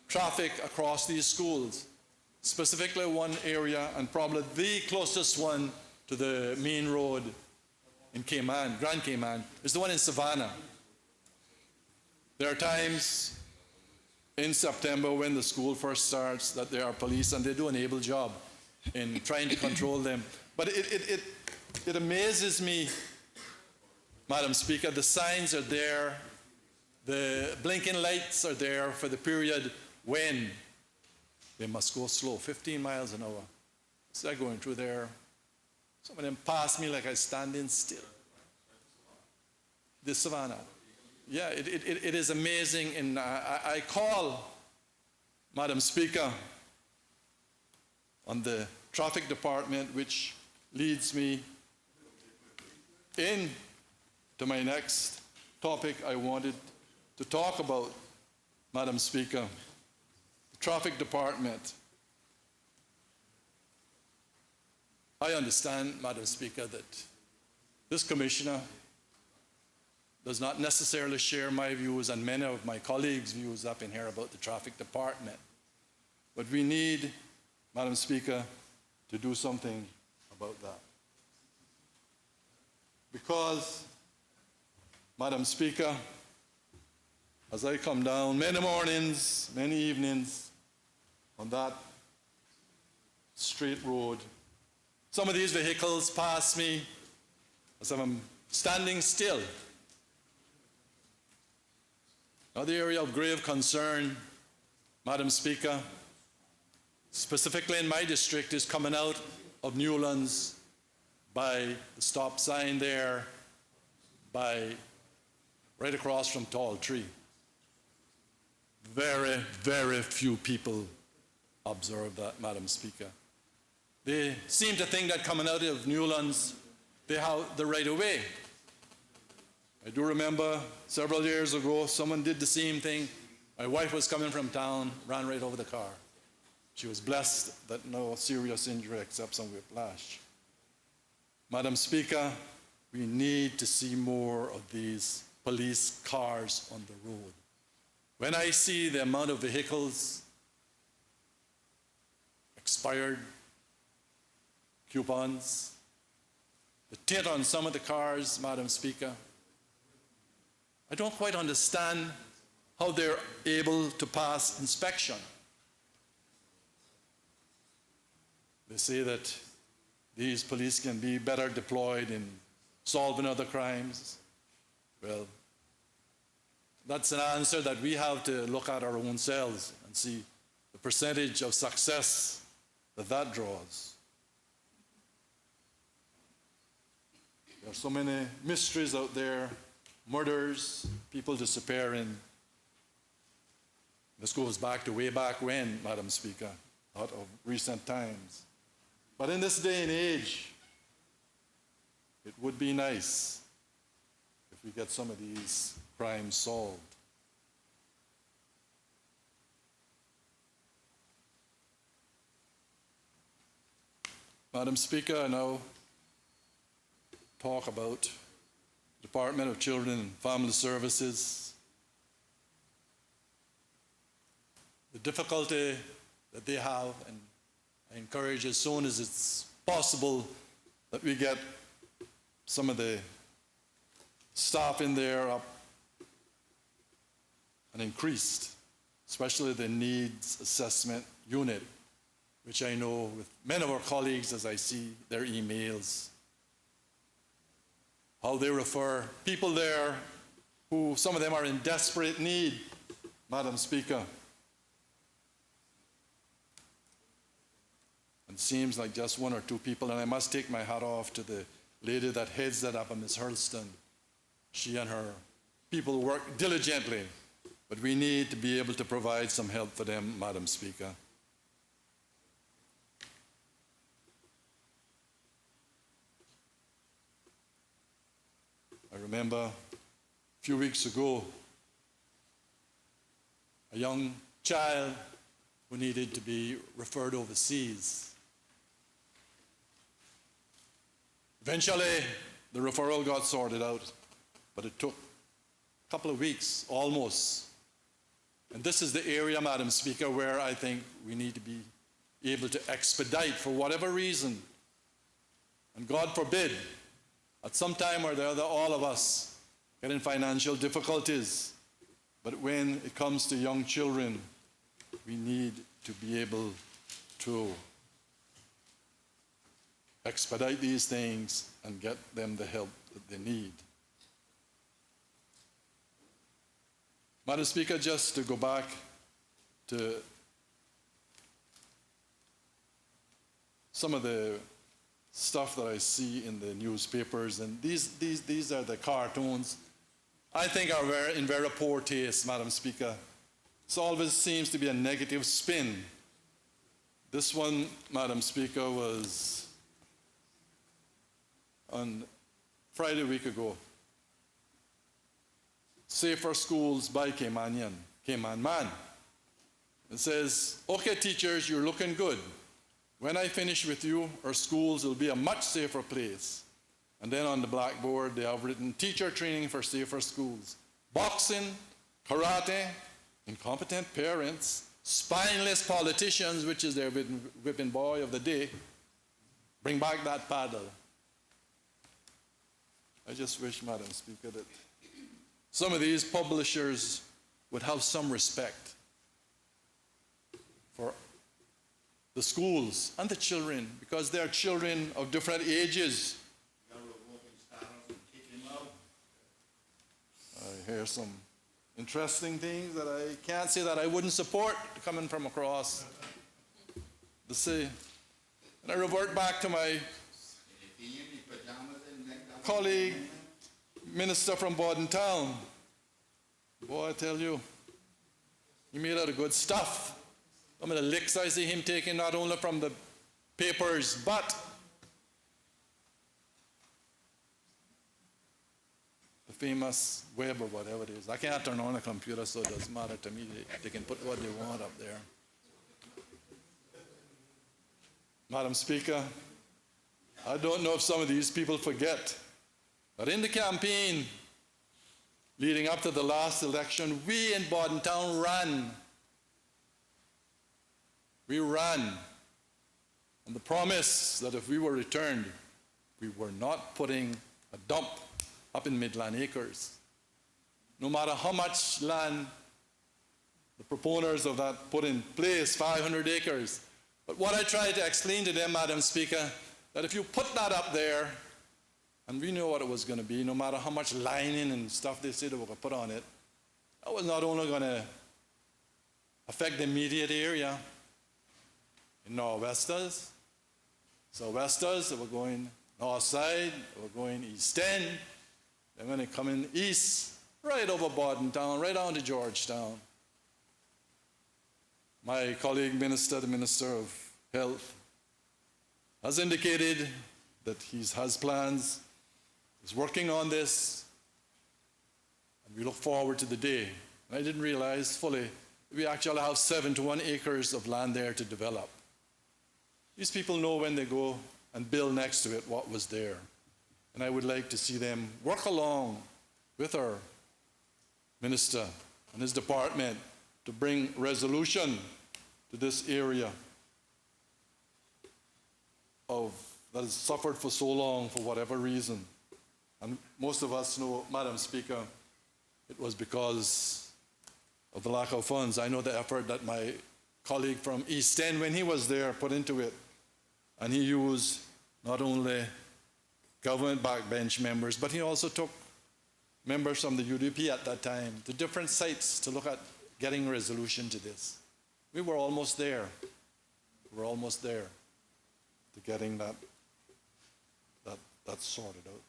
traffic across these schools, specifically one area, and probably the closest one to the main road in Cayman, Grand Cayman, is the one in Savannah. There are times in September when the school first starts that there are police, and they do an able job in trying to control them. But it amazes me, Madam Speaker, the signs are there, the blinking lights are there for the period when they must go slow, 15 miles an hour. So I'm going through there. Some of them pass me like I'm standing still. This Savannah. Yeah, it is amazing. And I call, Madam Speaker, on the traffic department, which leads me in to my next topic I wanted to talk about, Madam Speaker. The traffic department. I understand, Madam Speaker, that this commissioner does not necessarily share my views and many of my colleagues' views up in here about the traffic department. But we need, Madam Speaker, to do something about that. Because, Madam Speaker, as I come down many mornings, many evenings on that straight road, some of these vehicles pass me as I'm standing still. Another area of grave concern, Madam Speaker, specifically in my district, is coming out of Newlands by the stop sign there, by right across from Tall Tree. Very, very few people observe that, Madam Speaker. They seem to think that coming out of Newlands, they have the right of way. I do remember several years ago, someone did the same thing My wife was coming from town, ran right over the car. She was blessed that no serious injury except some whiplash. Madam Speaker, we need to see more of these police cars on the road. When I see the amount of vehicles, expired coupons, the tint on some of the cars, Madam Speaker, I don't quite understand how they're able to pass inspection. They say that these police can be better deployed in solving other crimes. Well, that's an answer that we have to look at our own selves and see the percentage of success that draws. There are so many mysteries out there, murders, people disappearing. This goes back to way back when, Madam Speaker, not of recent times. But in this day and age, it would be nice if we get some of these crimes solved. Madam Speaker, I now talk about Department of Children and Family Services, the difficulty that they have, and I encourage as soon as it's possible that we get some of the staff in there up and increased, especially the needs assessment unit, which I know with many of our colleagues as I see their emails, how they refer people there who, some of them are in desperate need, Madam Speaker. And it seems like just one or two people, and I must take my hat off to the lady that heads that up, Ms. Hurlston. She and her people work diligently, but we need to be able to provide some help for them, Madam Speaker. I remember a few weeks ago, a young child who needed to be referred overseas. Eventually, the referral got sorted out, but it took a couple of weeks, almost. And this is the area, Madam Speaker, where I think we need to be able to expedite for whatever reason. And God forbid, at some time or the other, all of us get in financial difficulties. But when it comes to young children, we need to be able to expedite these things and get them the help that they need. Madam Speaker, just to go back to some of the stuff that I see in the newspapers, and these are the cartoons I think are in very poor taste, Madam Speaker. It always seems to be a negative spin. This one, Madam Speaker, was on Friday a week ago. Safer Schools by Cayman Man. It says, okay, teachers, you're looking good. When I finish with you, our schools will be a much safer place. And then on the blackboard, they have written teacher training for safer schools. Boxing, karate, incompetent parents, spineless politicians, which is their whipping boy of the day. Bring back that paddle. I just wish, Madam Speaker, that some of these publishers would have some respect for the schools and the children, because they're children of different ages. I hear some interesting things that I can't say that I wouldn't support coming from across the sea. And I revert back to my colleague, minister from Borden Town. Boy, I tell you, he made out of good stuff. Some of the licks I see him taking not only from the papers, but the famous web or whatever it is. I can't turn on a computer, so it doesn't matter to me. They can put what they want up there. Madam Speaker, I don't know if some of these people forget that in the campaign leading up to the last election, we in Bordentown ran. We ran on the promise that if we were returned, we were not putting a dump up in Midland Acres. No matter how much land the proponents of that put in place, 500 acres. But what I tried to explain to them, Madam Speaker, that if you put that up there, and we knew what it was going to be, no matter how much lining and stuff they said they were going to put on it, that was not only going to affect the immediate area in Northwesters, Southwesters, they were going north side, they were going east end, they're going to come in east, right over Bordentown, right down to Georgetown. My colleague minister, the Minister of Health, has indicated that he has plans, is working on this, and we look forward to the day. And I didn't realize fully we actually have 71 acres of land there to develop. These people know when they go and build next to it what was there. And I would like to see them work along with our minister and his department to bring resolution to this area that has suffered for so long for whatever reason. And most of us know, Madam Speaker, it was because of the lack of funds. I know the effort that my colleague from East End, when he was there, put into it. And he used not only government backbench members, but he also took members from the UDP at that time to different sites to look at getting a resolution to this. We were almost there. We were almost there to getting that sorted out.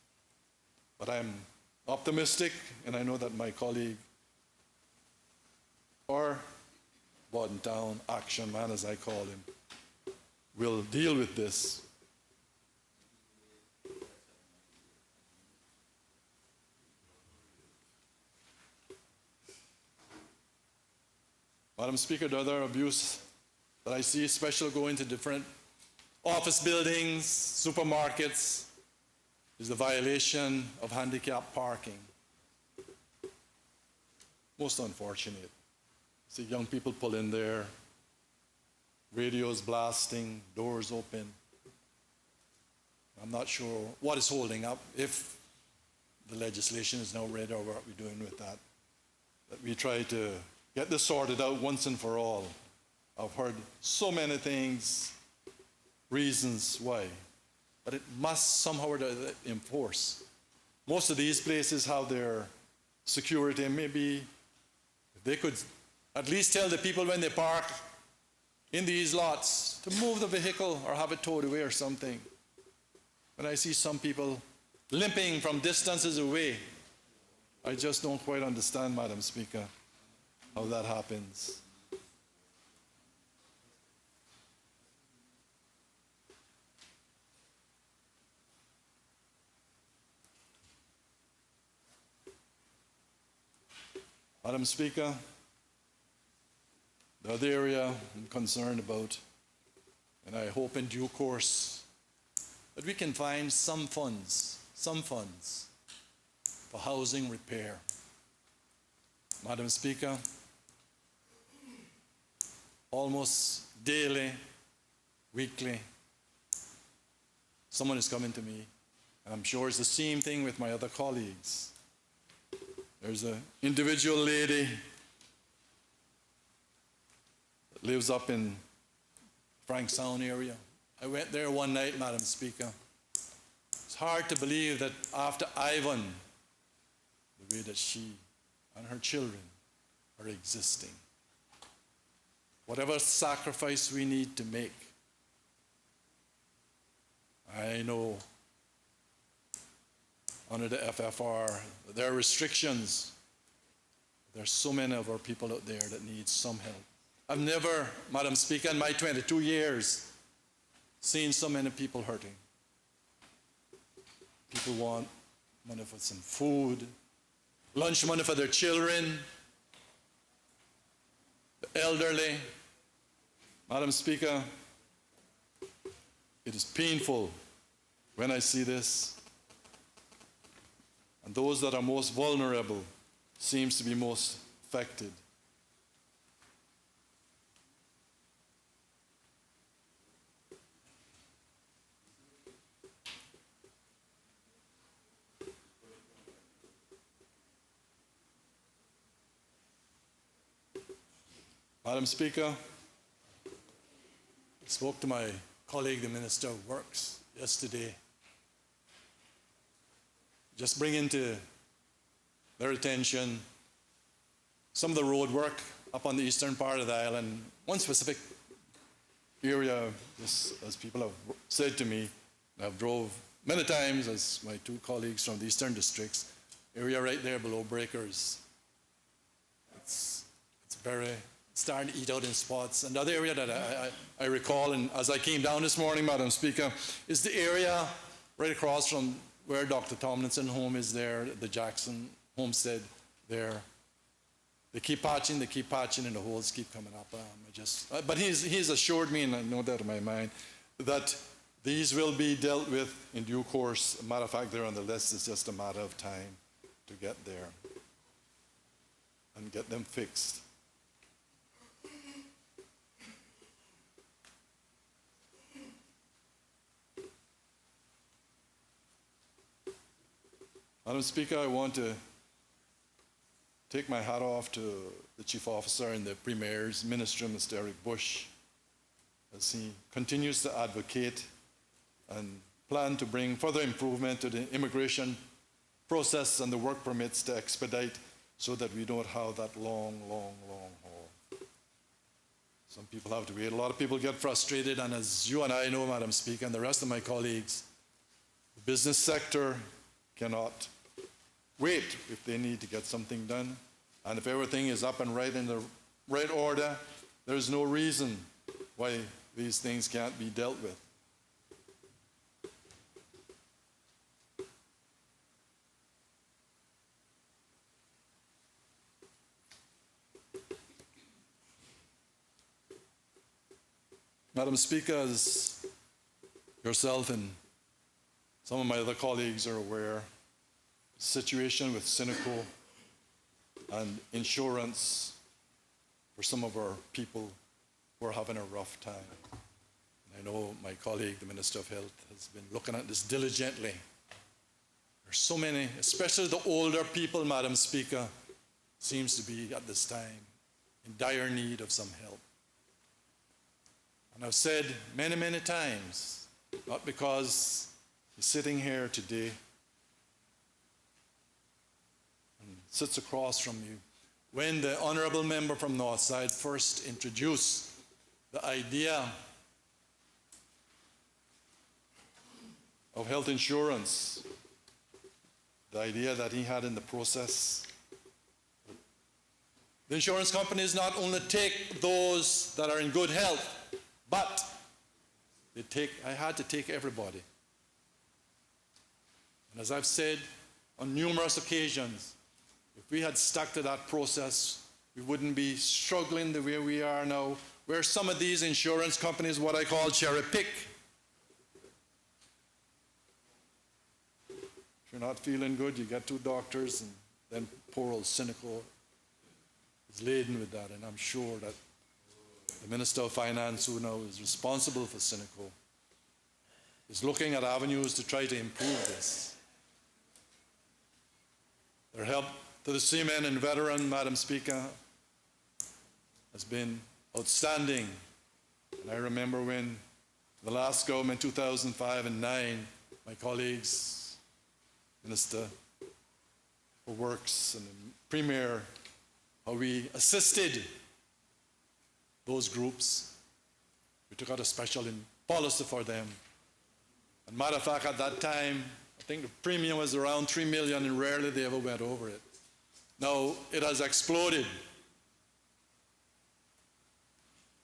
But I'm optimistic, and I know that my colleague, or Bordentown Action Man, as I call him, will deal with this. Madam Speaker, the other abuse that I see, especially going to different office buildings, supermarkets, is the violation of handicap parking. Most unfortunate. See young people pull in there, radios blasting, doors open. I'm not sure what is holding up, if the legislation is now ready, or what we're doing with that. That we try to get this sorted out once and for all. I've heard so many things, reasons why, but it must somehow enforce. Most of these places have their security, and maybe if they could at least tell the people when they park in these lots to move the vehicle or have it towed away or something. When I see some people limping from distances away, I just don't quite understand, Madam Speaker, how that happens. Madam Speaker, the other area I'm concerned about, and I hope in due course that we can find some funds for housing repair. Madam Speaker, almost daily, weekly, someone is coming to me, and I'm sure it's the same thing with my other colleagues. There's an individual lady that lives up in Frankstown area. I went there one night, Madam Speaker. It's hard to believe that after Ivan, the way that she and her children are existing. Whatever sacrifice we need to make, I know under the FFR, there are restrictions. There's so many of our people out there that need some help. I've never, Madam Speaker, in my 22 years, seen so many people hurting. People want money for some food, lunch money for their children, the elderly. Madam Speaker, it is painful when I see this. And those that are most vulnerable seems to be most affected. Madam Speaker, I spoke to my colleague, the Minister of Works, yesterday. Just bringing to their attention some of the road work up on the eastern part of the island. One specific area, just as people have said to me, I've drove many times as my two colleagues from the eastern districts, area right there below Breakers. It's very starting to eat out in spots. Another area that I recall, and as I came down this morning, Madam Speaker, is the area right across from where Dr. Tomlinson home is there, the Jackson homestead there. They keep patching, and the holes keep coming up. But he's assured me, and I know that in my mind, that these will be dealt with in due course. As a matter of fact, they're on the list. It's just a matter of time to get there and get them fixed. Madam Speaker, I want to take my hat off to the Chief Officer and the Premier's Minister, Mr. Eric Bush, as he continues to advocate and plan to bring further improvement to the immigration process and the work permits to expedite so that we don't have that long haul. Some people have to wait. A lot of people get frustrated, and as you and I know, Madam Speaker, and the rest of my colleagues, the business sector cannot wait if they need to get something done. And if everything is up and right in the right order, there's no reason why these things can't be dealt with. Madam Speaker, as yourself and some of my other colleagues are aware, the situation with Cineco and insurance for some of our people who are having a rough time. And I know my colleague, the Minister of Health, has been looking at this diligently. There's so many, especially the older people, Madam Speaker, seems to be at this time in dire need of some help. And I've said many times, not because he's sitting here today and sits across from you, when the honorable member from Northside first introduced the idea of health insurance, the idea that he had in the process. The insurance companies not only take those that are in good health, but I had to take everybody. And as I've said on numerous occasions, if we had stuck to that process, we wouldn't be struggling the way we are now, where some of these insurance companies, what I call cherry pick. If you're not feeling good, you get two doctors, and then poor old Cineco is laden with that. And I'm sure that the Minister of Finance, who now is responsible for Cineco, is looking at avenues to try to improve this. Their help to the seamen and veteran, Madam Speaker, has been outstanding. And I remember when the last government, 2005 and 2009, my colleagues, Minister for Works and the Premier, how we assisted those groups. We took out a special policy for them. And matter of fact, at that time, I think the premium was around $3 million, and rarely they ever went over it. Now it has exploded.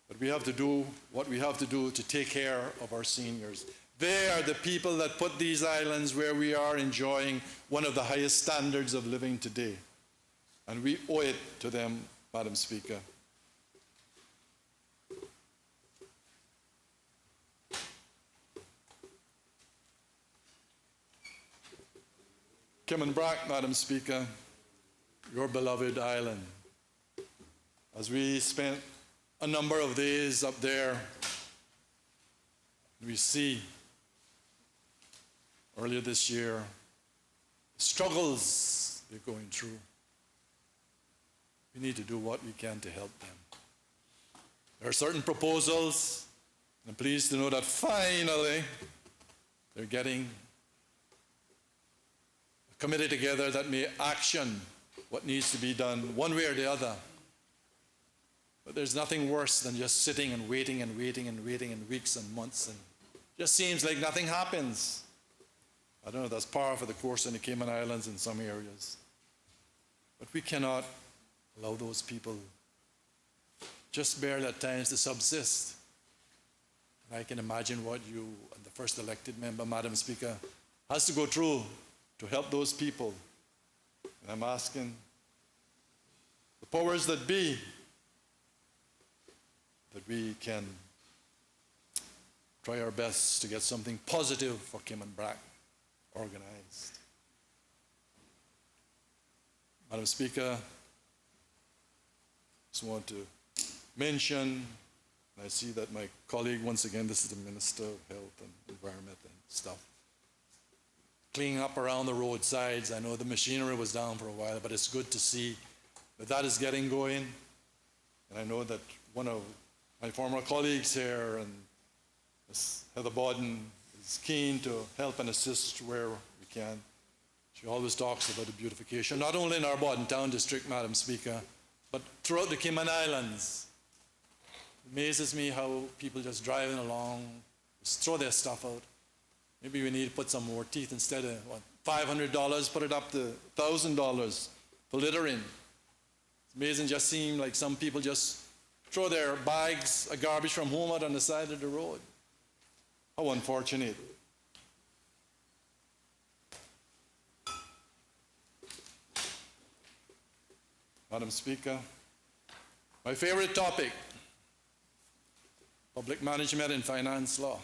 But we have to do what we have to do to take care of our seniors. They are the people that put these islands where we are enjoying one of the highest standards of living today. and we owe it to them, Madam Speaker. Cayman, Madam Speaker, your beloved island. As we spent a number of days up there, we see earlier this year the struggles they're going through. We need to do what we can to help them. There are certain proposals, and I'm pleased to know that finally they're getting a committee together that may action what needs to be done one way or the other. But there's nothing worse than just sitting and waiting and waiting and waiting in weeks and months, and it just seems like nothing happens. I don't know if that's par for the course in the Cayman Islands in some areas. But we cannot allow those people just barely at times to subsist. And I can imagine what you and the first elected member, Madam Speaker, has to go through to help those people. And I'm asking the powers that be that we can try our best to get something positive for Cayman Brac organized. Madam Speaker, just want to mention, and I see that my colleague, once again, this is the Minister of Health and Environment and stuff, cleaning up around the roadsides. I know the machinery was down for a while, but it's good to see that that is getting going. And I know that one of my former colleagues here, and Ms. Heather Borden, is keen to help and assist where we can. She always talks about the beautification, not only in our Borden Town District, Madam Speaker, but throughout the Cayman Islands. It amazes me how people just driving along, just throw their stuff out. Maybe we need to put some more teeth instead of, what, $500, put it up to $1,000 for littering. It's amazing, just seem like some people just throw their bags of garbage from home out on the side of the road. How unfortunate. Madam Speaker, my favorite topic, public management and finance law.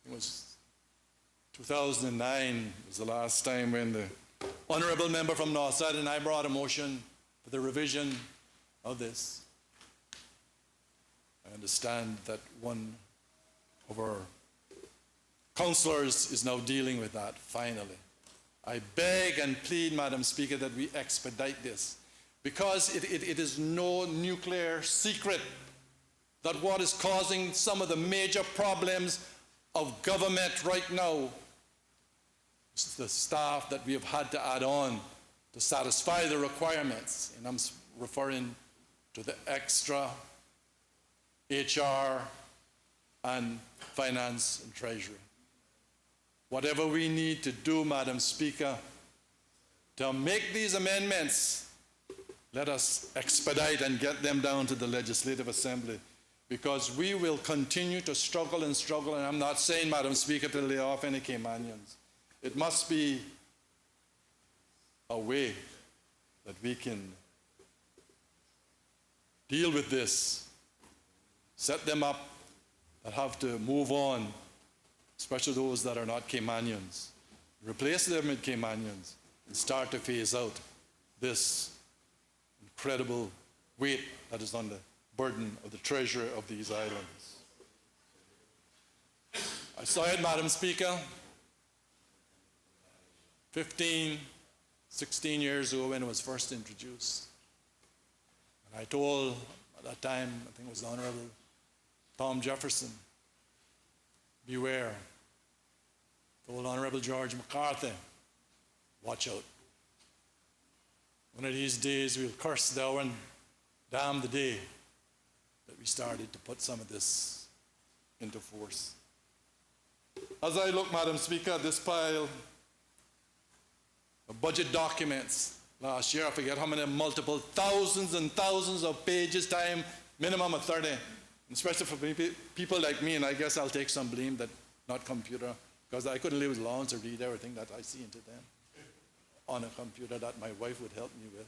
It was 2009 was the last time when the honorable member from Northside and I brought a motion for the revision of this. I understand that one of our councillors is now dealing with that, finally. I beg and plead, Madam Speaker, that we expedite this, because it is no nuclear secret that what is causing some of the major problems of government right now is the staff that we have had to add on to satisfy the requirements. And I'm referring to the extra HR and finance and treasury. Whatever we need to do, Madam Speaker, to make these amendments, let us expedite and get them down to the Legislative Assembly, because we will continue to struggle and struggle, and I'm not saying, Madam Speaker, to lay off any Caymanians. It must be a way that we can deal with this, set them up that have to move on, especially those that are not Caymanians, replace them with Caymanians, and start to phase out this incredible weight that is on the burden of the treasury of these islands. I saw it, Madam Speaker, 15, 16 years ago when it was first introduced. And I told, at that time, I think it was the Honorable Tom Jefferson, beware. Told Honorable George McCarthy, watch out. One of these days we'll curse the hour and damn the day that we started to put some of this into force. As I look, Madam Speaker, at this pile of budget documents last year, I forget how many, multiple thousands and thousands of pages, time minimum of 30, and especially for people like me, and I guess I'll take some blame that not computer, because I couldn't live as long to read everything that I see into them. on a computer that my wife would help me with.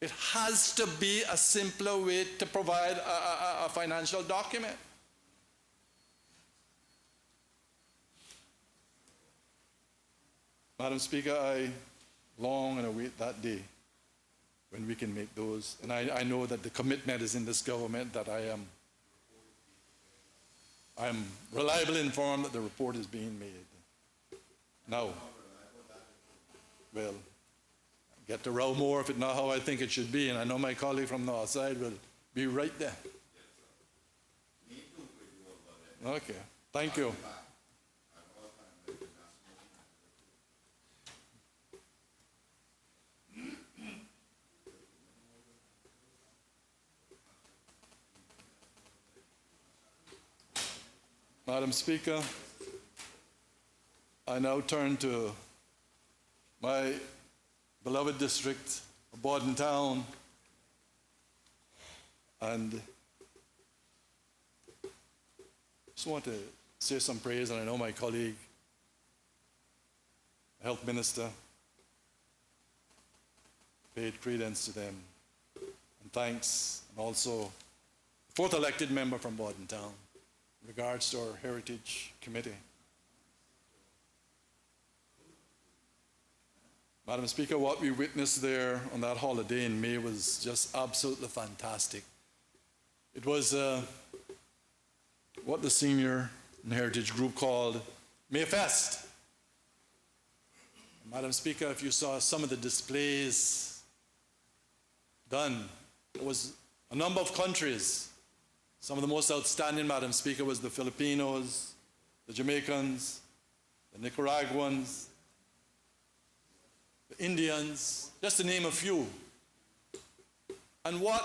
It has to be a simpler way to provide a financial document. Madam Speaker, I long and await that day when we can make those. And I know that the commitment is in this government that I am reliably informed that the report is being made. Now, well, get to row more if it's not how I think it should be, and I know my colleague from the outside will be right there. Okay, thank you. Madam Speaker, I now turn to my beloved district of Borden Town, and just want to say some praise, and I know my colleague, Health Minister, paid credence to them, and thanks, and also fourth elected member from Borden Town, in regards to our Heritage Committee. Madam Speaker, what we witnessed there on that holiday in May was just absolutely fantastic. It was what the Senior and Heritage Group called Mayfest. Madam Speaker, if you saw some of the displays done, it was a number of countries. Some of the most outstanding, Madam Speaker, was the Filipinos, the Jamaicans, the Nicaraguans, the Indians, just to name a few. And what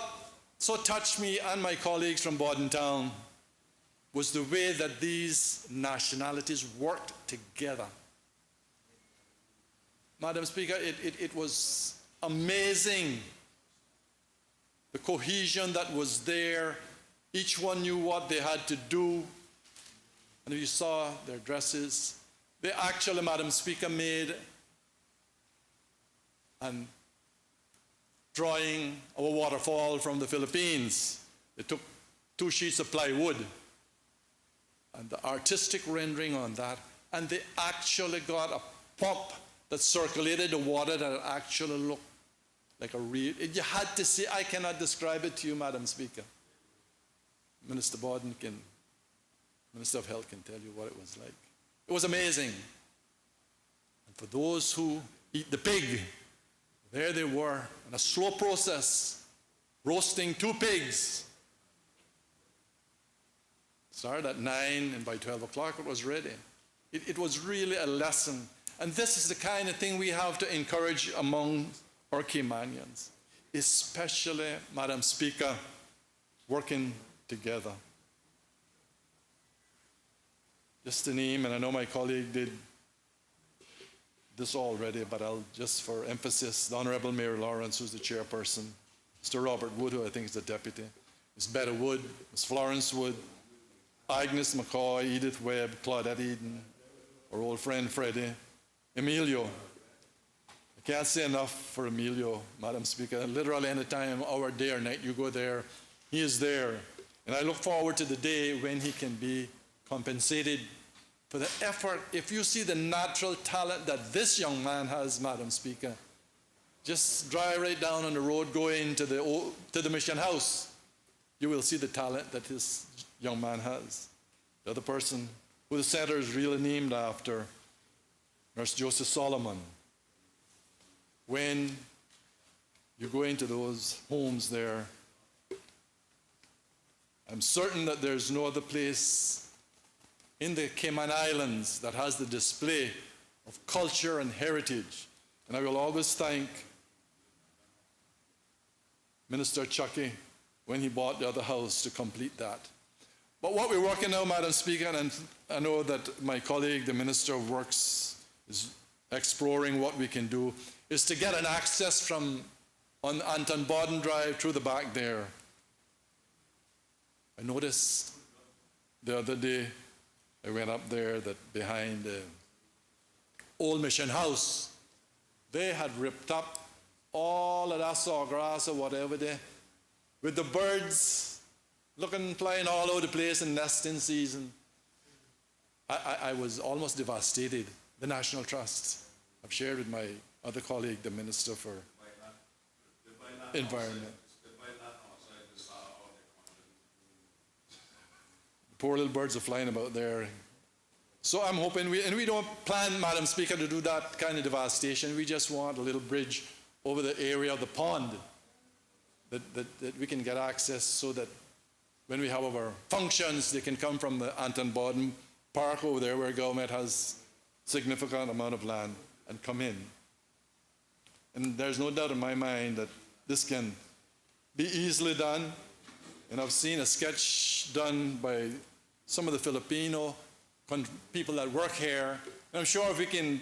so touched me and my colleagues from Borden Town was the way that these nationalities worked together. Madam Speaker, it was amazing, the cohesion that was there. Each one knew what they had to do. And if you saw their dresses, they actually, Madam Speaker, made and drawing our waterfall from the Philippines. They took 2 sheets of plywood and the artistic rendering on that, and they actually got a pump that circulated the water that actually looked like a real, you had to see, I cannot describe it to you, Madam Speaker. Minister Borden can, Minister of Health can tell you what it was like. It was amazing. And for those who eat the pig, there they were in a slow process, roasting 2 pigs. Started at 9 and by 12 o'clock it was ready. It was really a lesson. And this is the kind of thing we have to encourage among our Caymanians, especially, Madam Speaker, working together. Just to name, and I know my colleague did this already, but I'll just for emphasis, the Honorable Mayor Lawrence, who's the chairperson, Mr. Robert Wood, who I think is the deputy, Ms. Betta Wood, Ms. Florence Wood, Agnes McCoy, Edith Webb, Claudette Eden, our old friend Freddie, Emilio. I can't say enough for Emilio, Madam Speaker. Literally any time, hour, day or night, you go there, he is there. And I look forward to the day when he can be compensated for the effort. If you see the natural talent that this young man has, Madam Speaker, just drive right down on the road, go into the mission house. You will see the talent that this young man has. The other person who the center is really named after, Nurse Joseph Solomon. When you go into those homes there, I'm certain that there's no other place in the Cayman Islands that has the display of culture and heritage. And I will always thank Minister Chucky when he bought the other house to complete that. But what we're working now, Madam Speaker, and I know that my colleague, the Minister of Works, is exploring what we can do, is to get an access from on Anton Borden Drive through the back there. I noticed the other day, I went up there that behind the old mission house, they had ripped up all of that sawgrass or whatever there, with the birds flying all over the place in nesting season. I was almost devastated. The National Trust. I've shared with my other colleague, the Minister for Environment. Poor little birds are flying about there. So I'm hoping we don't plan, Madam Speaker, to do that kind of devastation. We just want a little bridge over the area of the pond that we can get access so that when we have our functions, they can come from the Anton Borden Park over there where government has significant amount of land and come in. And there's no doubt in my mind that this can be easily done. And I've seen a sketch done by some of the Filipino people that work here. And I'm sure if we can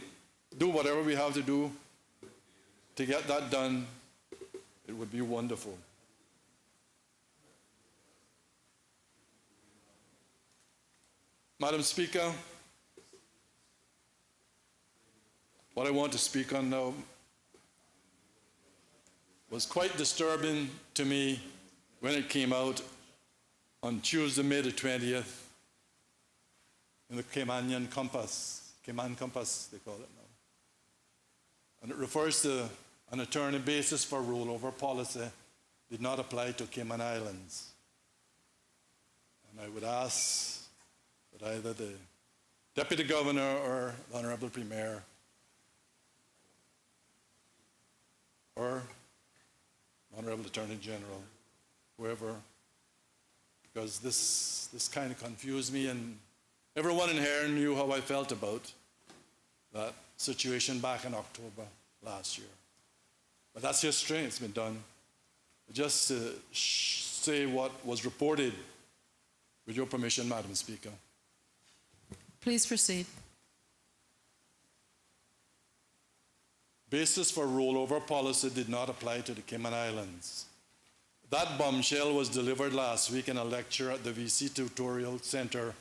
do whatever we have to do to get that done, it would be wonderful. Madam Speaker, what I want to speak on now was quite disturbing to me when it came out on Tuesday, May the 20th, in the Cayman Compass, they call it now. And it refers to an attorney basis for rollover policy did not apply to Cayman Islands. And I would ask that either the Deputy Governor or the Honorable Premier or Honorable Attorney General, whoever, because this kind of confused me, and everyone in here knew how I felt about that situation back in October last year. But that's history, it's been done. Just to say what was reported, with your permission, Madam Speaker. Please proceed. Basis for rollover policy did not apply to the Cayman Islands. That bombshell was delivered last week in a lecture at the VC Tutorial Center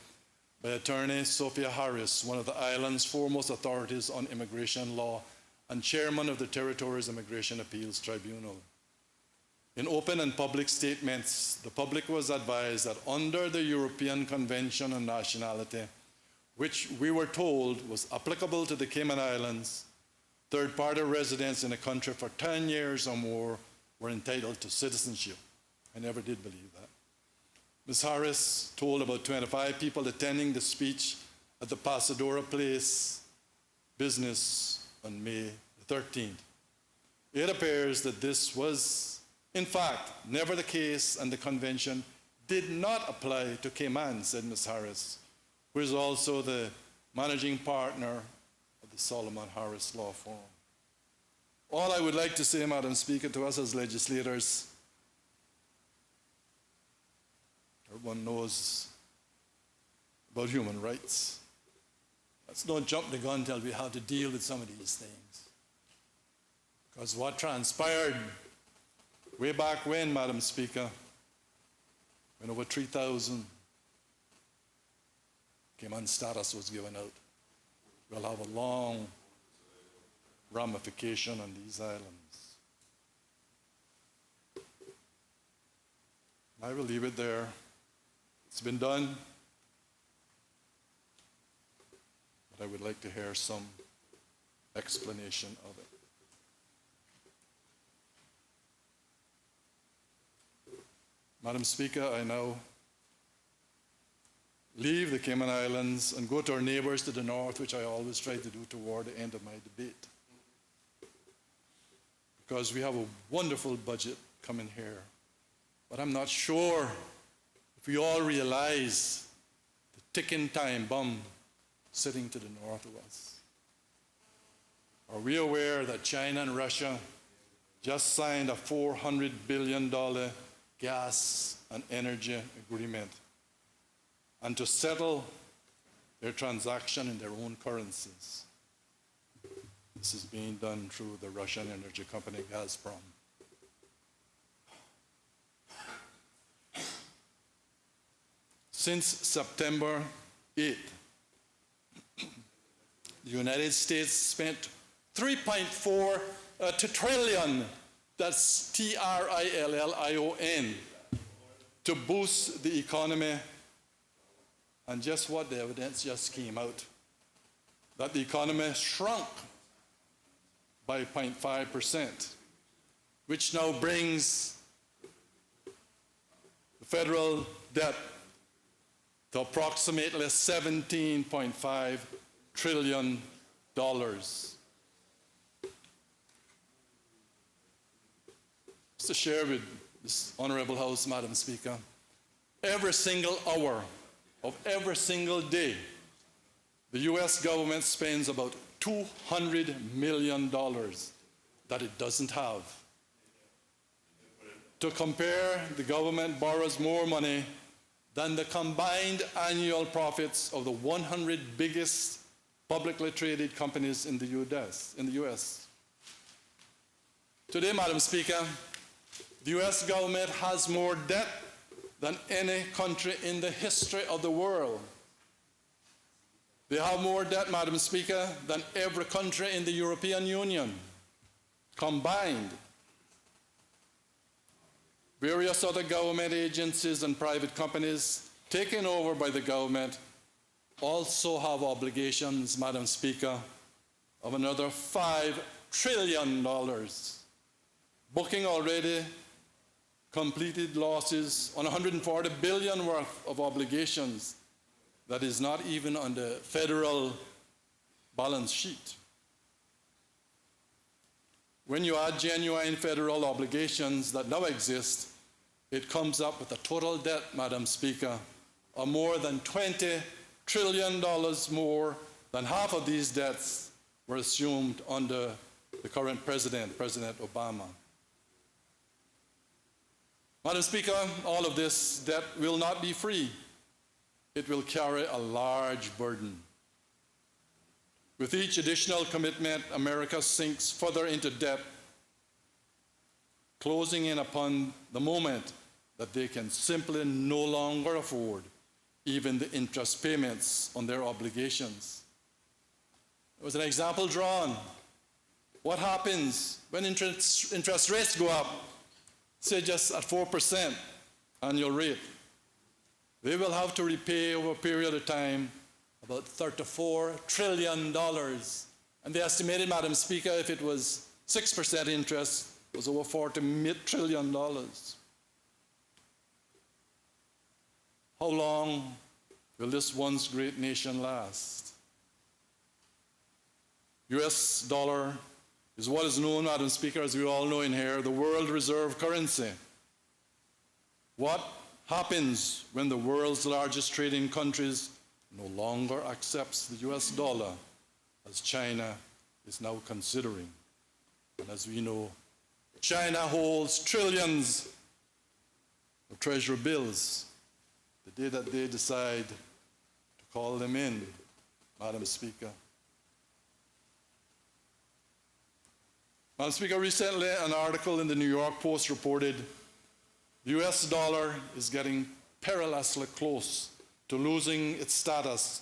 by attorney Sophia Harris, one of the island's foremost authorities on immigration law and chairman of the Territories Immigration Appeals Tribunal. In open and public statements, the public was advised that under the European Convention on Nationality, which we were told was applicable to the Cayman Islands, third-party residents in the country for 10 years or more were entitled to citizenship. I never did believe that. Ms. Harris told about 25 people attending the speech at the Pasadora Place business on May 13th. It appears that this was, in fact, never the case, and the convention did not apply to Cayman, said Ms. Harris, who is also the managing partner of the Solomon Harris Law Firm. All I would like to say, Madam Speaker, to us as legislators, everyone knows about human rights. Let's not jump the gun till we have to deal with some of these things. Because what transpired way back when, Madam Speaker, when over 3,000 Cayman status was given out, will have a long ramification on these islands. I will leave it there. It's been done, but I would like to hear some explanation of it. Madam Speaker, I now leave the Cayman Islands and go to our neighbors to the north, which I always try to do toward the end of my debate. Because we have a wonderful budget coming here. But I'm not sure if we all realize the ticking time bomb sitting to the north of us. Are we aware that China and Russia just signed a $400 billion gas and energy agreement, and to settle their transaction in their own currencies? This is being done through the Russian energy company Gazprom. Since September 8th, the United States spent 3.4 trillion, that's Trillion, to boost the economy. And just what the evidence just came out, that the economy shrunk by 0.5%, which now brings the federal debt to approximately $17.5 trillion. Just to share with this Honorable House, Madam Speaker, every single hour of every single day, the US government spends about $200 million that it doesn't have. To compare, the government borrows more money than the combined annual profits of the 100 biggest publicly traded companies in the US. Today, Madam Speaker, the US government has more debt than any country in the history of the world. They have more debt, Madam Speaker, than every country in the European Union combined. Various other government agencies and private companies taken over by the government also have obligations, Madam Speaker, of another $5 trillion, booking already completed losses on $140 billion worth of obligations that is not even on the federal balance sheet. When you add genuine federal obligations that now exist, it comes up with a total debt, Madam Speaker, of more than $20 trillion more than half of these debts were assumed under the current president, President Obama. Madam Speaker, all of this debt will not be free. It will carry a large burden. With each additional commitment, America sinks further into debt, closing in upon the moment that they can simply no longer afford even the interest payments on their obligations. There was an example drawn. What happens when interest rates go up, say just at 4% annual rate? They will have to repay over a period of time about $34 trillion. And they estimated, Madam Speaker, if it was 6% interest, it was over $40 trillion. How long will this once great nation last? US dollar is what is known, Madam Speaker, as we all know in here, the world reserve currency. What happens when the world's largest trading countries no longer accepts the US dollar, as China is now considering? And as we know, China holds trillions of treasury bills. The day that they decide to call them in, Madam Speaker. Madam Speaker, recently an article in the New York Post reported the US dollar is getting perilously close to losing its status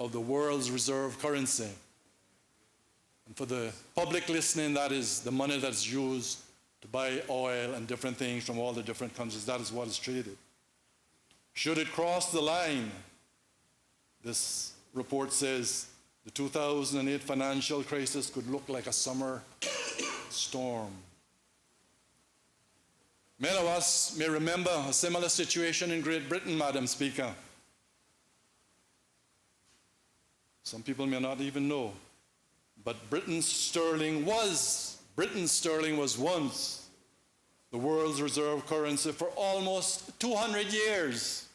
of the world's reserve currency. And for the public listening, that is the money that's used to buy oil and different things from all the different countries. That is what is traded. Should it cross the line, this report says the 2008 financial crisis could look like a summer storm. Many of us may remember a similar situation in Great Britain, Madam Speaker. Some people may not even know, but Britain's sterling was once the world's reserve currency for almost 200 years,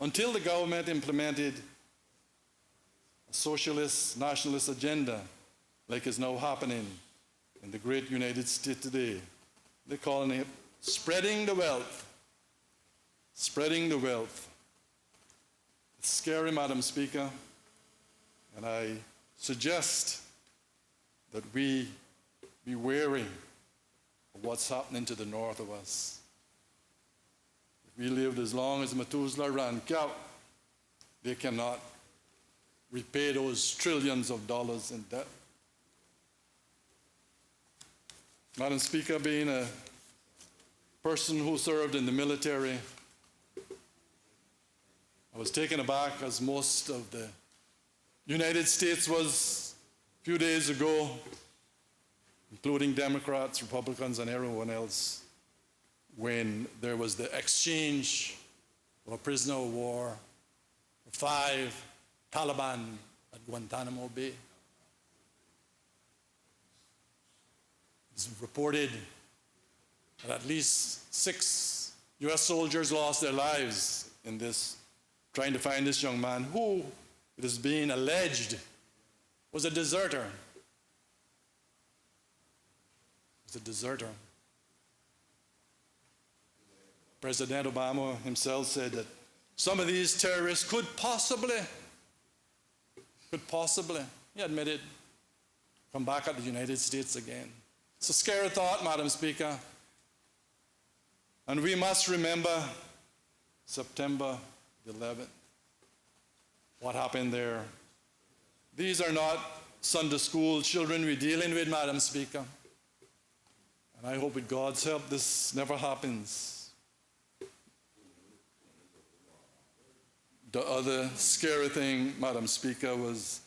until the government implemented a socialist, nationalist agenda like is now happening in the great United States today. They're calling it spreading the wealth. Spreading the wealth. It's scary, Madam Speaker, and I suggest that we be wary of what's happening to the north of us. If we lived as long as Methuselah ran cow, they cannot repay those trillions of dollars in debt. Madam Speaker, being a person who served in the military, I was taken aback, as most of the United States was a few days ago, including Democrats, Republicans, and everyone else, when there was the exchange of a prisoner of war for 5 Taliban at Guantanamo Bay. It's reported that at least 6 U.S. soldiers lost their lives in this, trying to find this young man who, it is being alleged, was a deserter. President Obama himself said that some of these terrorists could possibly, he admitted, come back at the United States again. It's a scary thought, Madam Speaker. And we must remember September the 11th, what happened there. These are not Sunday school children we're dealing with, Madam Speaker. And I hope with God's help this never happens. The other scary thing, Madam Speaker, was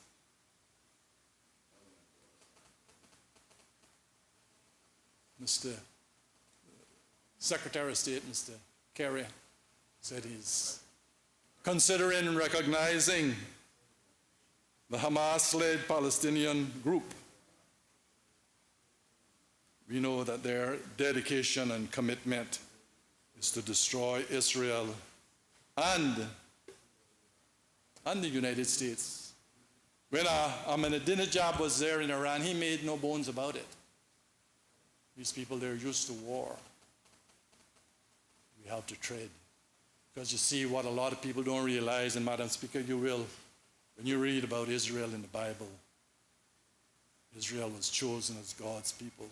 Mr. Secretary of State, Mr. Kerry, said he's considering and recognizing the Hamas-led Palestinian group. We know that their dedication and commitment is to destroy Israel and the United States. When Ahmadinejad was there in Iran, he made no bones about it. These people, they're used to war. We have to tread. Because you see what a lot of people don't realize, and Madam Speaker, you will, when you read about Israel in the Bible, Israel was chosen as God's people.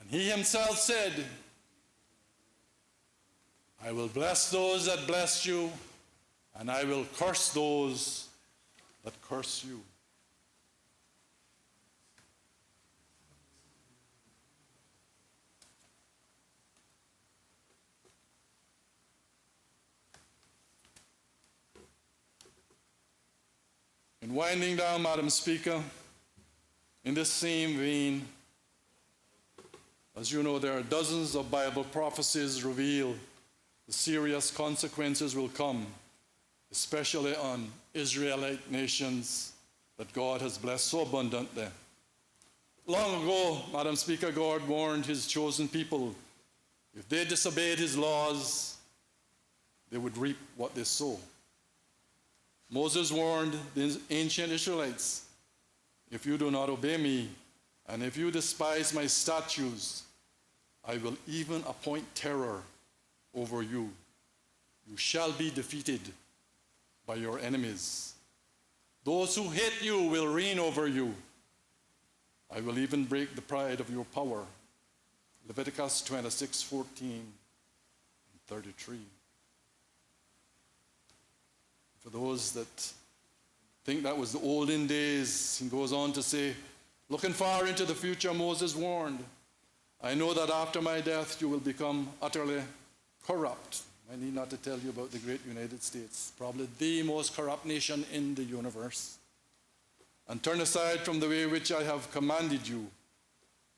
And he himself said, I will bless those that bless you, and I will curse those that curse you. In winding down, Madam Speaker, in this same vein, as you know, there are dozens of Bible prophecies reveal the serious consequences will come, especially on Israelite nations that God has blessed so abundantly. Long ago, Madam Speaker, God warned his chosen people, if they disobeyed his laws, they would reap what they sow. Moses warned the ancient Israelites, if you do not obey me, and if you despise my statutes, I will even appoint terror over you. You shall be defeated by your enemies. Those who hate you will reign over you. I will even break the pride of your power. Leviticus 26:14 and 33. For those that think that was the olden days, he goes on to say, looking far into the future, Moses warned, I know that after my death you will become utterly corrupt. I need not to tell you about the great United States, probably the most corrupt nation in the universe. And turn aside from the way which I have commanded you,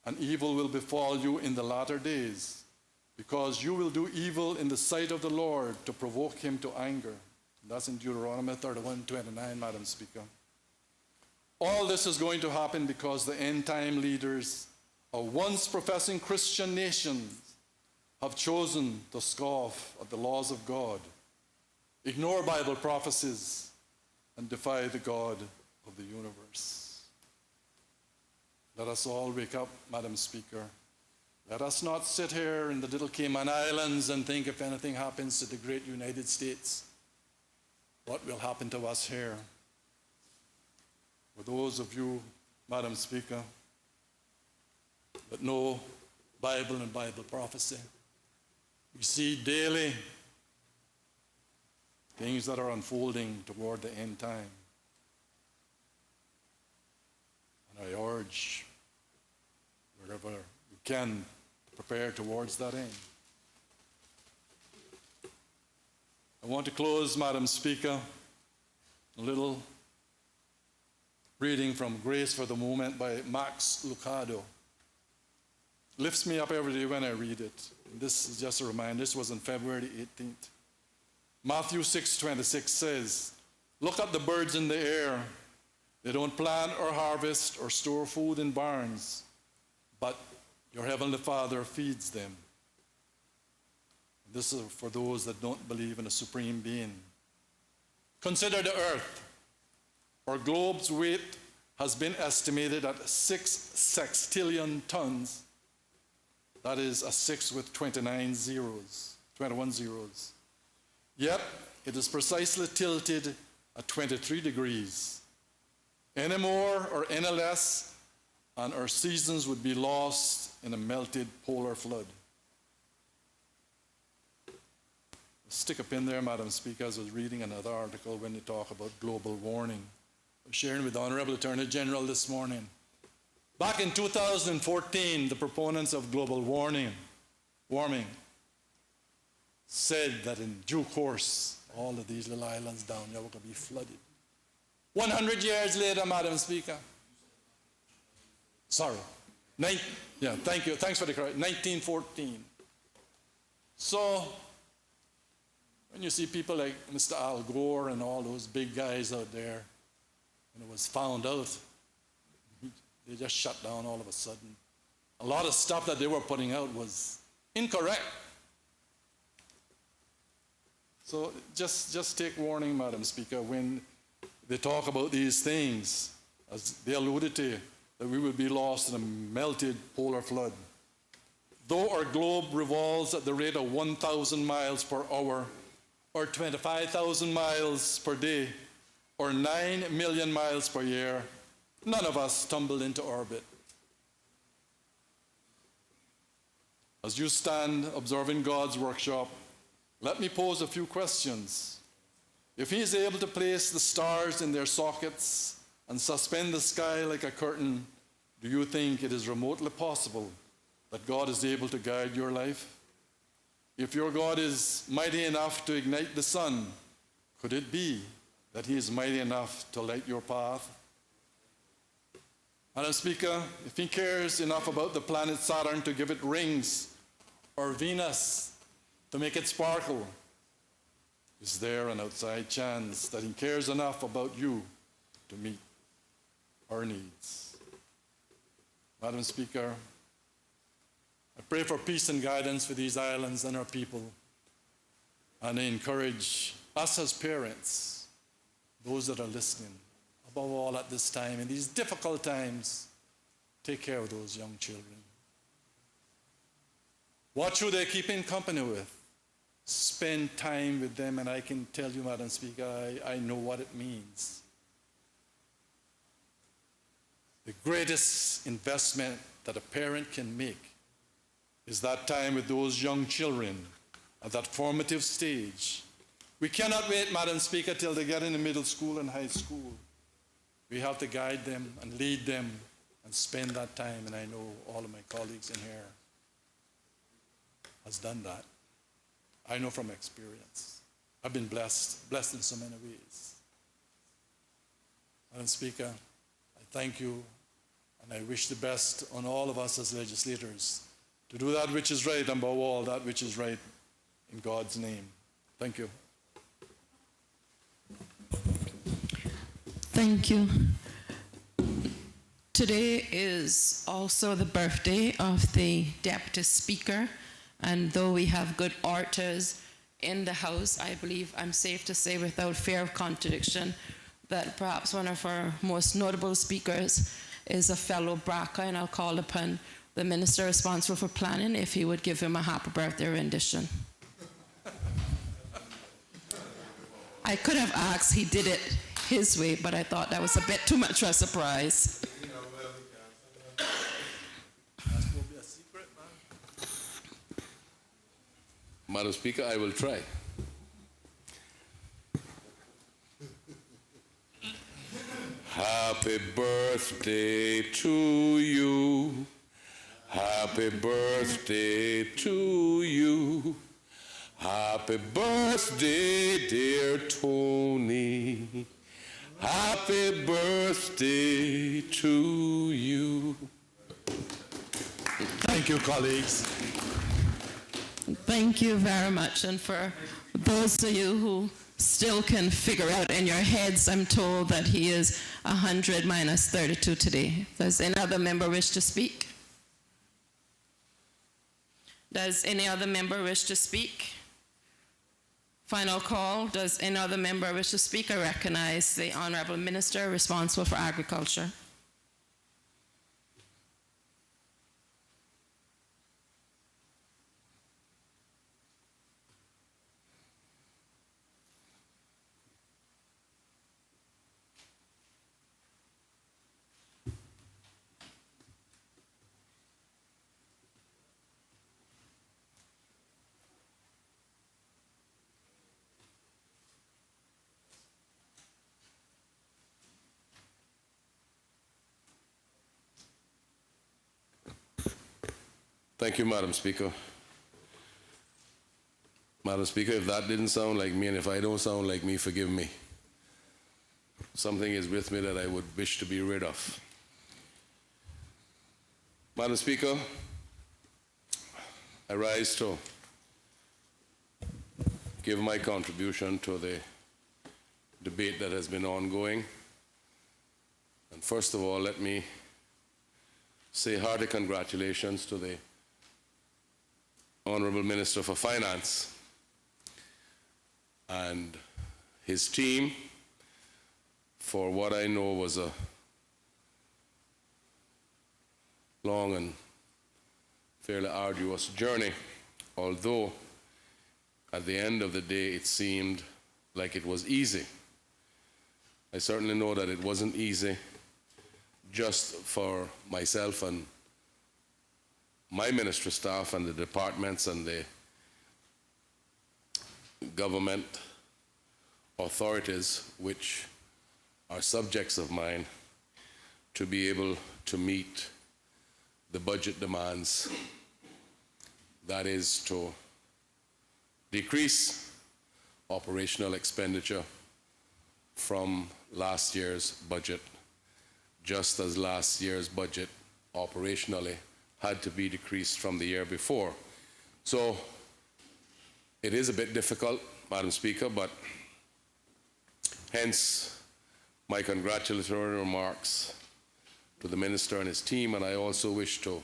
and evil will befall you in the latter days, because you will do evil in the sight of the Lord to provoke him to anger. That's in Deuteronomy 31:29, Madam Speaker. All this is going to happen because the end-time leaders of once professing Christian nations have chosen to scoff at the laws of God, ignore Bible prophecies, and defy the God of the universe. Let us all wake up, Madam Speaker. Let us not sit here in the little Cayman Islands and think if anything happens to the great United States, what will happen to us here? For those of you, Madam Speaker, that know Bible and Bible prophecy, we see daily things that are unfolding toward the end time. And I urge, wherever we can prepare towards that end. I want to close, Madam Speaker, a little reading from Grace for the Moment by Max Lucado. Lifts me up every day when I read it. And this is just a reminder. This was on February 18th. Matthew 6:26 says, "Look at the birds in the air. They don't plant or harvest or store food in barns, but your heavenly Father feeds them." This is for those that don't believe in a supreme being. Consider the earth. Our globe's weight has been estimated at 6 sextillion tons. That is a 6 with 21 zeros. Yet, it is precisely tilted at 23 degrees. Any more or any less, and our seasons would be lost in a melted polar flood. Stick a pin there, Madam Speaker, as I was reading another article when they talk about global warming. I was sharing with the Honorable Attorney General this morning. Back in 2014, the proponents of global warming said that in due course, all of these little islands down there were going to be flooded. 100 years later, Madam Speaker. Sorry. Thank you. Thanks for the correction. 1914. So, when you see people like Mr. Al Gore and all those big guys out there, when it was found out, they just shut down all of a sudden. A lot of stuff that they were putting out was incorrect. So just take warning, Madam Speaker, when they talk about these things, as they alluded to, that we will be lost in a melted polar flood. Though our globe revolves at the rate of 1,000 miles per hour, or 25,000 miles per day, or 9 million miles per year, none of us tumble into orbit. As you stand observing God's workshop, let me pose a few questions. If He is able to place the stars in their sockets and suspend the sky like a curtain, do you think it is remotely possible that God is able to guide your life? If your God is mighty enough to ignite the sun, could it be that He is mighty enough to light your path? Madam Speaker, if He cares enough about the planet Saturn to give it rings, or Venus to make it sparkle, is there an outside chance that He cares enough about you to meet our needs? Madam Speaker, I pray for peace and guidance for these islands and our people, and I encourage us as parents, those that are listening, above all at this time, in these difficult times, take care of those young children. What should they keep in company with? Spend time with them, and I can tell you, Madam Speaker, I know what it means. The greatest investment that a parent can make is that time with those young children at that formative stage. We cannot wait, Madam Speaker, till they get into middle school and high school. We have to guide them and lead them and spend that time, and I know all of my colleagues in here has done that. I know from experience. I've been blessed in so many ways. Madam Speaker, I thank you, and I wish the best on all of us as legislators to do that which is right, and above all, that which is right in God's name. Thank you. Thank you. Today is also the birthday of the Deputy Speaker, and though we have good orators in the House, I believe I'm safe to say without fear of contradiction that perhaps one of our most notable speakers is a fellow BRCA, and I'll call upon the Minister responsible for planning if he would give him a happy birthday rendition. I could have asked, he did it his way, but I thought that was a bit too much of a surprise. Madam Speaker, I will try. Happy birthday to you. Happy birthday to you. Happy birthday, dear Tony. Happy birthday to you. Thank you, colleagues. Thank you very much. And for those of you who still can figure out in your heads, I'm told that he is 100 minus 32 today. Does any other member wish to speak? Does any other member wish to speak? Final call. Does any other member wish to speak? I recognize the Honourable Minister responsible for Agriculture. Thank you, Madam Speaker. Madam Speaker, if that didn't sound like me, and if I don't sound like me, forgive me. Something is with me that I would wish to be rid of. Madam Speaker, I rise to give my contribution to the debate that has been ongoing. And first of all, let me say hearty congratulations to the Honourable Minister for Finance and his team for what I know was a long and fairly arduous journey, although at the end of the day it seemed like it was easy. I certainly know that it wasn't easy just for myself and my ministry staff and the departments and the government authorities, which are subjects of mine, to be able to meet the budget demands. That is to decrease operational expenditure from last year's budget, just as last year's budget operationally had to be decreased from the year before. So it is a bit difficult, Madam Speaker, but hence my congratulatory remarks to the Minister and his team, and I also wish to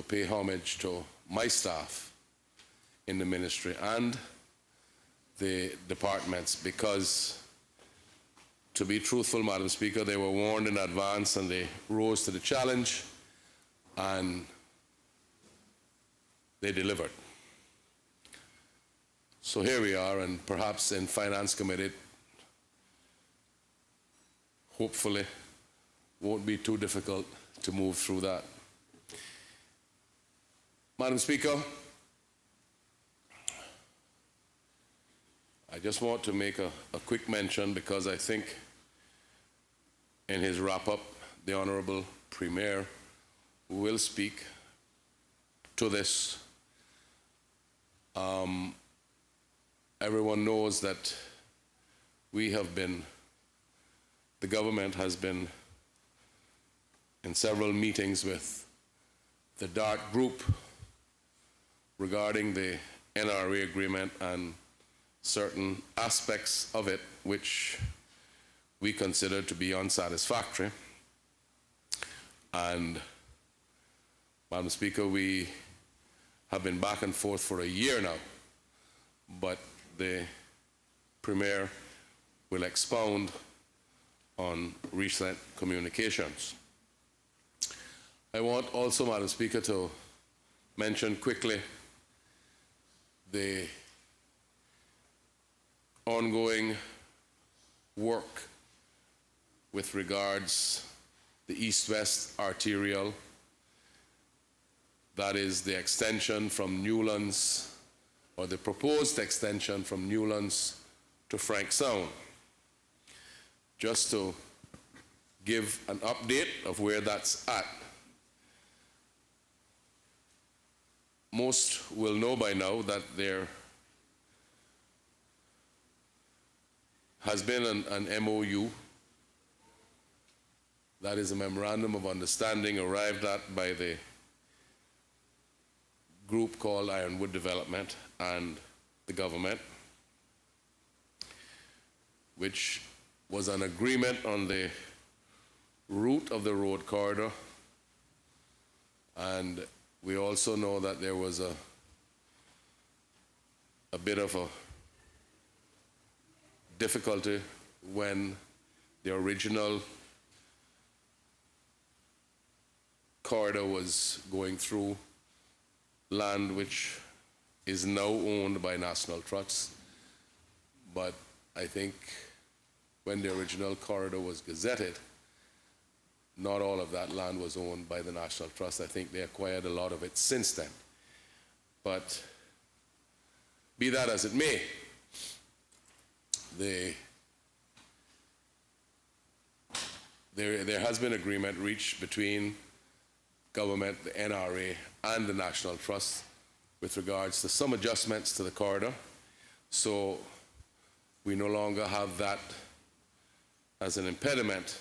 pay homage to my staff in the ministry and the departments, because to be truthful, Madam Speaker, they were warned in advance and they rose to the challenge and they delivered. So here we are, and perhaps in Finance Committee, hopefully, won't be too difficult to move through that. Madam Speaker, I just want to make a quick mention, because I think in his wrap-up, the Honourable Premier will speak to this. Everyone knows that the government has been in several meetings with the DART group regarding the NRA agreement and certain aspects of it which we consider to be unsatisfactory. And, Madam Speaker, we have been back and forth for a year now, but the Premier will expound on recent communications. I want also, Madam Speaker, to mention quickly the ongoing work with regards the east-west arterial, that is the extension from Newlands, or the proposed extension from Newlands to Frank Sound. Just to give an update of where that's at. most will know by now that there has been an MOU, that is a memorandum of understanding arrived at by the group called Ironwood Development and the government, which was an agreement on the route of the road corridor. And we also know that there was a bit of a difficulty when the original corridor was going through land which is now owned by National Trust. But I think when the original corridor was gazetted, not all of that land was owned by the National Trust. I think they acquired a lot of it since then. But be that as it may, there has been agreement reached between government, the NRA, and the National Trust with regards to some adjustments to the corridor. So we no longer have that as an impediment.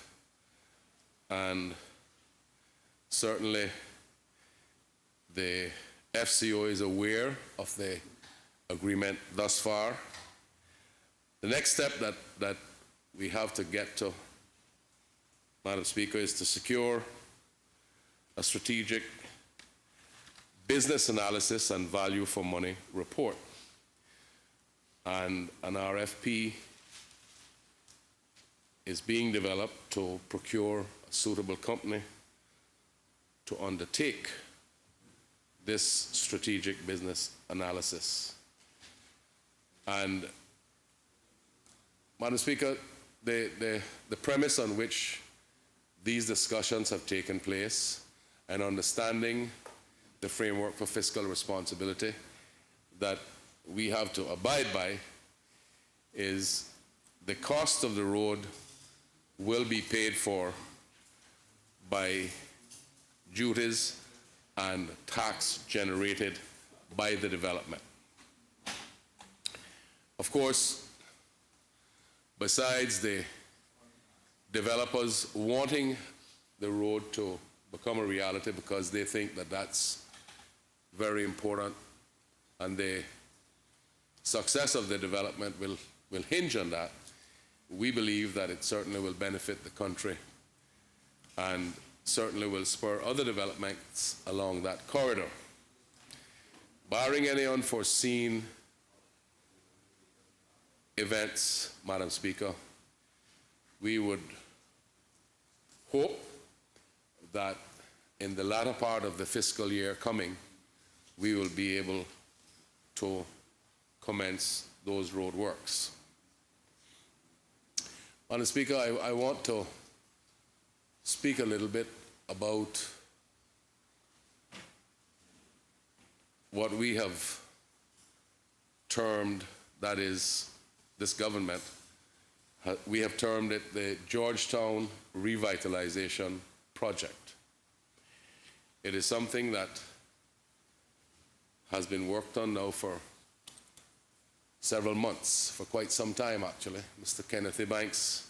And certainly the FCO is aware of the agreement thus far. The next step that we have to get to, Madam Speaker, is to secure a strategic business analysis and value for money report. And an RFP is being developed to procure a suitable company to undertake this strategic business analysis. And Madam Speaker, the premise on which these discussions have taken place and understanding the framework for fiscal responsibility that we have to abide by is the cost of the road will be paid for by duties and tax generated by the development. Of course, besides the developers wanting the road to become a reality because they think that that's very important and the success of the development will hinge on that, we believe that it certainly will benefit the country and certainly will spur other developments along that corridor. Barring any unforeseen events, Madam Speaker, we would hope that in the latter part of the fiscal year coming, we will be able to commence those road works. Madam Speaker, I want to speak a little bit about what we have termed, that is, this government, we have termed it the Georgetown Revitalization Project. It is something that has been worked on now for several months, for quite some time actually. Mr. Kenneth Ebanks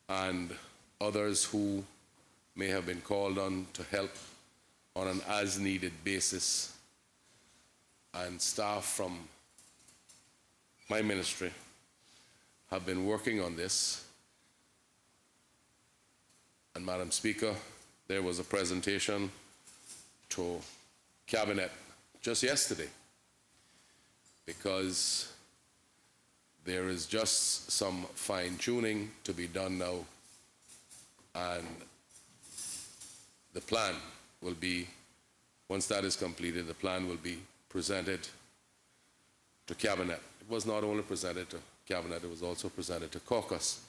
and others who may have been called on to help on an as-needed basis, and staff from my ministry have been working on this. And Madam Speaker, there was a presentation to Cabinet just yesterday, because there is just some fine-tuning to be done now, and the plan will be, once that is completed, the plan will be presented to Cabinet. It was not only presented to Cabinet, it was also presented to caucus.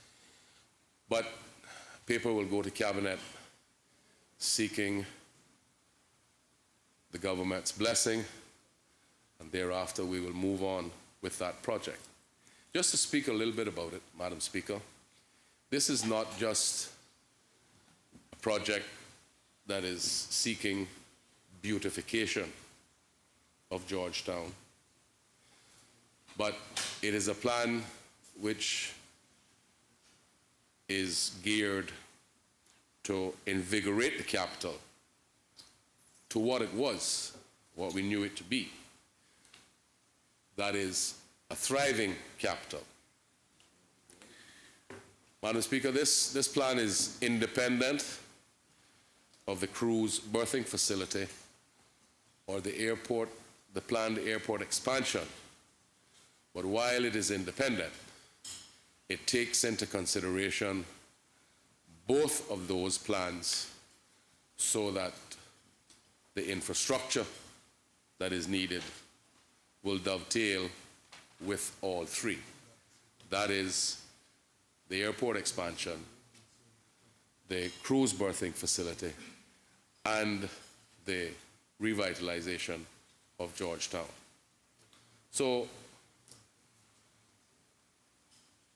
But paper will go to Cabinet seeking the government's blessing, and thereafter we will move on with that project. Just to speak a little bit about it, Madam Speaker, this is not just a project that is seeking beautification. of Georgetown. But it is a plan which is geared to invigorate the capital to what it was, what we knew it to be. That is a thriving capital. Madam Speaker, this plan is independent of the cruise berthing facility or the planned airport expansion. But while it is independent, it takes into consideration both of those plans so that the infrastructure that is needed will dovetail with all three. That is the airport expansion, the cruise berthing facility, and the revitalization of Georgetown. So,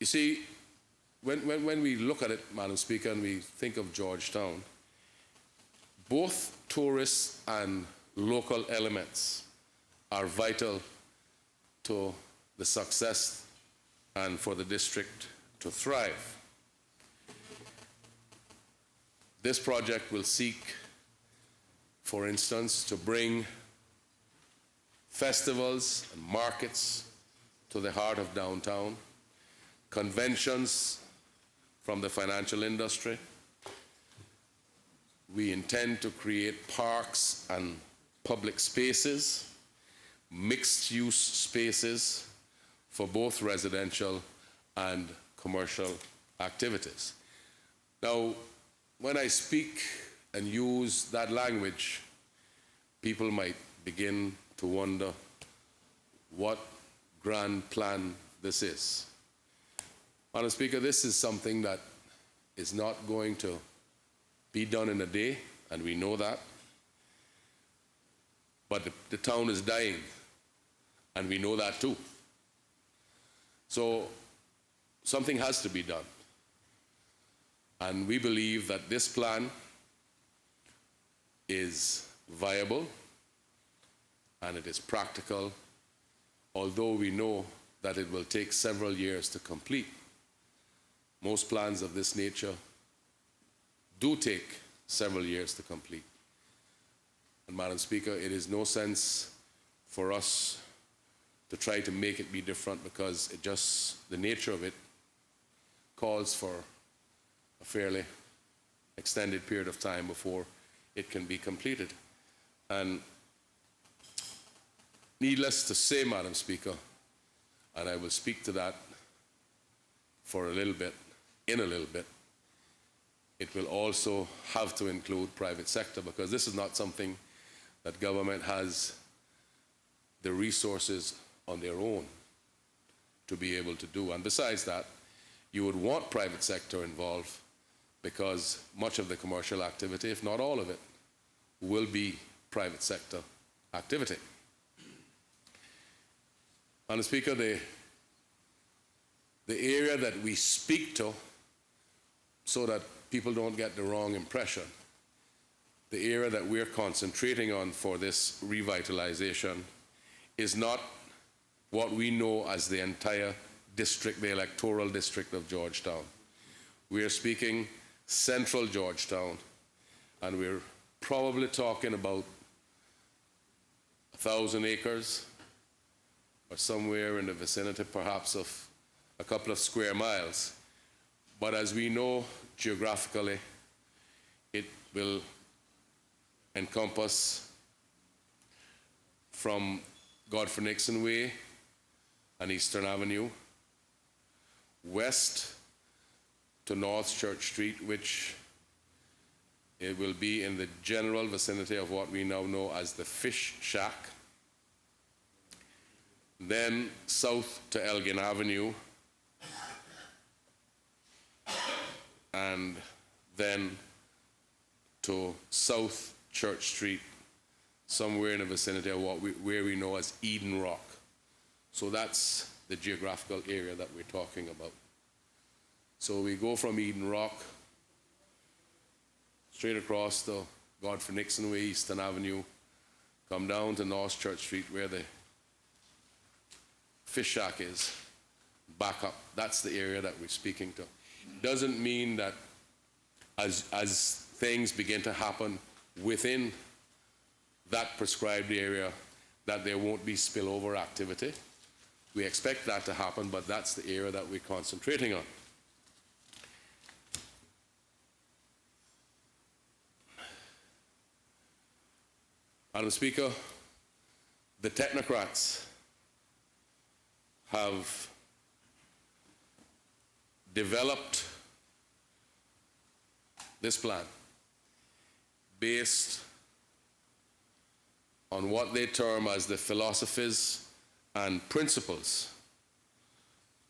you see, when we look at it, Madam Speaker, and we think of Georgetown, both tourists and local elements are vital to the success and for the district to thrive. This project will seek, for instance, to bring festivals and markets to the heart of downtown, conventions from the financial industry. We intend to create parks and public spaces, mixed-use spaces for both residential and commercial activities. Now, when I speak and use that language, people might begin to wonder what grand plan this is. Madam Speaker, this is something that is not going to be done in a day, and we know that. But the town is dying, and we know that too. So something has to be done. And we believe that this plan is viable and it is practical, although we know that it will take several years to complete. Most plans of this nature do take several years to complete. And Madam Speaker, it is no sense for us to try to make it be different, because the nature of it calls for a fairly extended period of time before it can be completed. And needless to say, Madam Speaker, and I will speak to that for a little bit, it will also have to include private sector, because this is not something that government has the resources on their own to be able to do. And besides that, you would want private sector involved, because much of the commercial activity, if not all of it, will be private sector activity. Madam Speaker, the area that we speak to, so that people don't get the wrong impression, the area that we're concentrating on for this revitalization is not what we know as the entire district, the electoral district of Georgetown. We are speaking central Georgetown, and we're probably talking about 1,000 acres, or somewhere in the vicinity perhaps of a couple of square miles. But as we know geographically, it will encompass from Godfrey Nixon Way and Eastern Avenue, west to North Church Street, which it will be in the general vicinity of what we now know as the Fish Shack, then south to Elgin Avenue, and then to South Church Street, somewhere in the vicinity of where we know as Eden Rock. So that's the geographical area that we're talking about. So we go from Eden Rock straight across to Godfrey Nixon Way, Eastern Avenue, come down to North Church Street where the fish shack is, back up. That's the area that we're speaking to. Doesn't mean that as things begin to happen within that prescribed area that there won't be spillover activity. We expect that to happen, but that's the area that we're concentrating on. Madam Speaker, the technocrats have developed this plan based on what they term as the philosophies and principles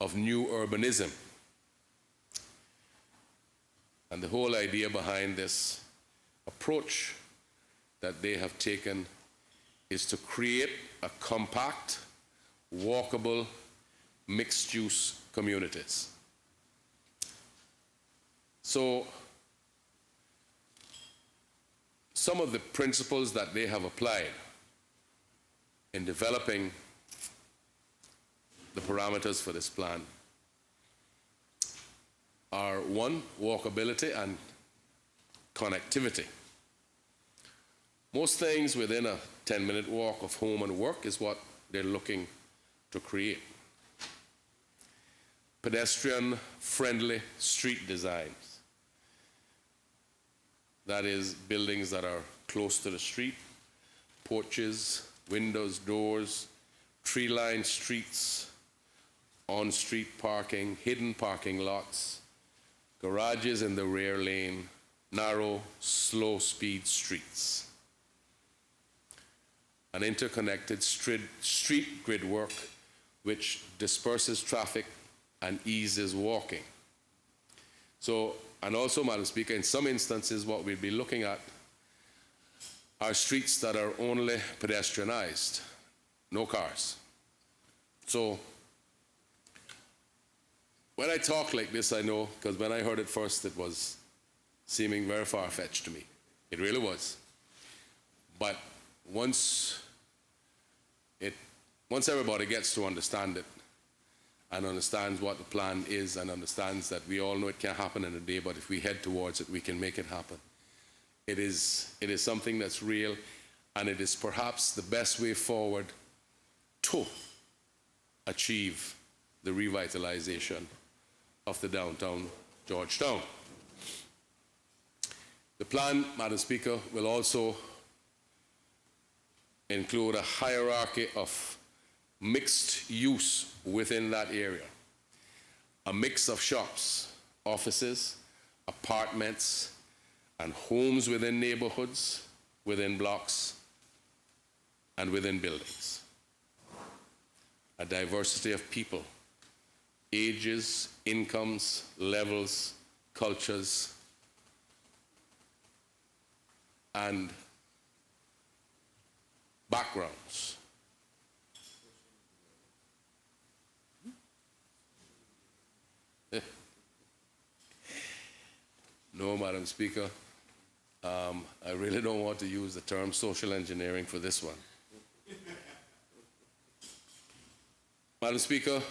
of new urbanism. And the whole idea behind this approach that they have taken is to create a compact, walkable, mixed-use communities. So, some of the principles that they have applied in developing the parameters for this plan are: one, walkability and connectivity. Most things within a 10-minute walk of home and work is what they're looking to create. Pedestrian-friendly street designs. That is, buildings that are close to the street, porches, windows, doors, tree-lined streets, on-street parking, hidden parking lots, garages in the rear lane, narrow, slow-speed streets. An interconnected street grid work which disperses traffic and eases walking. So, and also, Madam Speaker, in some instances what we'll be looking at are streets that are only pedestrianized, no cars. So, when I talk like this, I know, because when I heard it first, it was seeming very far-fetched to me. It really was. But once everybody gets to understand it, and understands what the plan is, and understands that we all know it can't happen in a day, but if we head towards it, we can make it happen. It is something that's real, and it is perhaps the best way forward to achieve the revitalization of the downtown Georgetown. The plan, Madam Speaker, will also include a hierarchy of mixed use within that area. A mix of shops, offices, apartments, and homes within neighborhoods, within blocks, and within buildings. A diversity of people, ages, incomes, levels, cultures, and backgrounds. No, Madam Speaker, I really don't want to use the term social engineering for this one. Madam Speaker,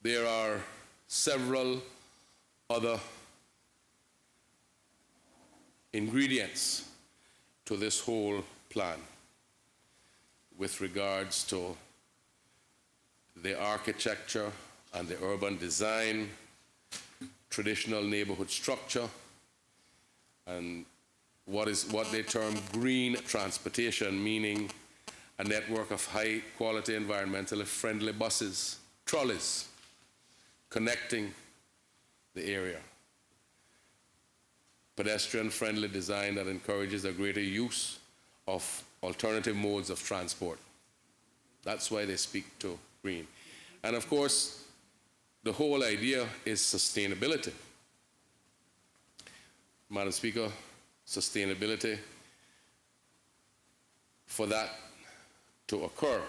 there are several other ingredients to this whole plan with regards to the architecture and the urban design, traditional neighborhood structure, and what they term green transportation, meaning a network of high-quality, environmentally friendly buses, trolleys, connecting the area. Pedestrian-friendly design that encourages a greater use of alternative modes of transport. That's why they speak to green. And of course, the whole idea is sustainability. Madam Speaker, sustainability, for that to occur,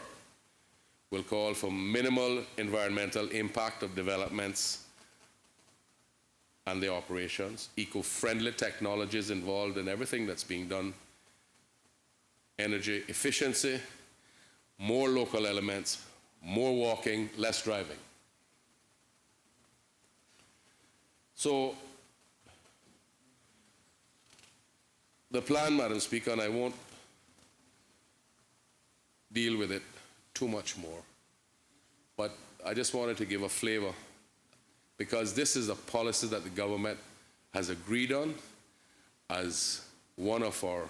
will call for minimal environmental impact of developments and the operations, eco-friendly technologies involved in everything that's being done, energy efficiency, more local elements, more walking, less driving. So the plan, Madam Speaker, and I won't deal with it too much more, but I just wanted to give a flavor, because this is a policy that the government has agreed on as one of our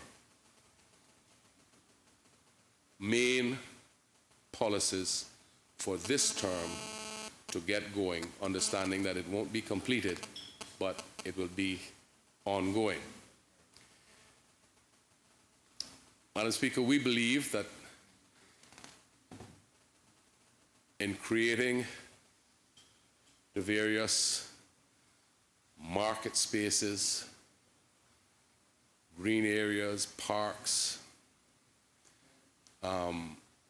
main policies for this term to get going, understanding that it won't be completed, but it will be ongoing. Madam Speaker, we believe that in creating the various market spaces, green areas, parks,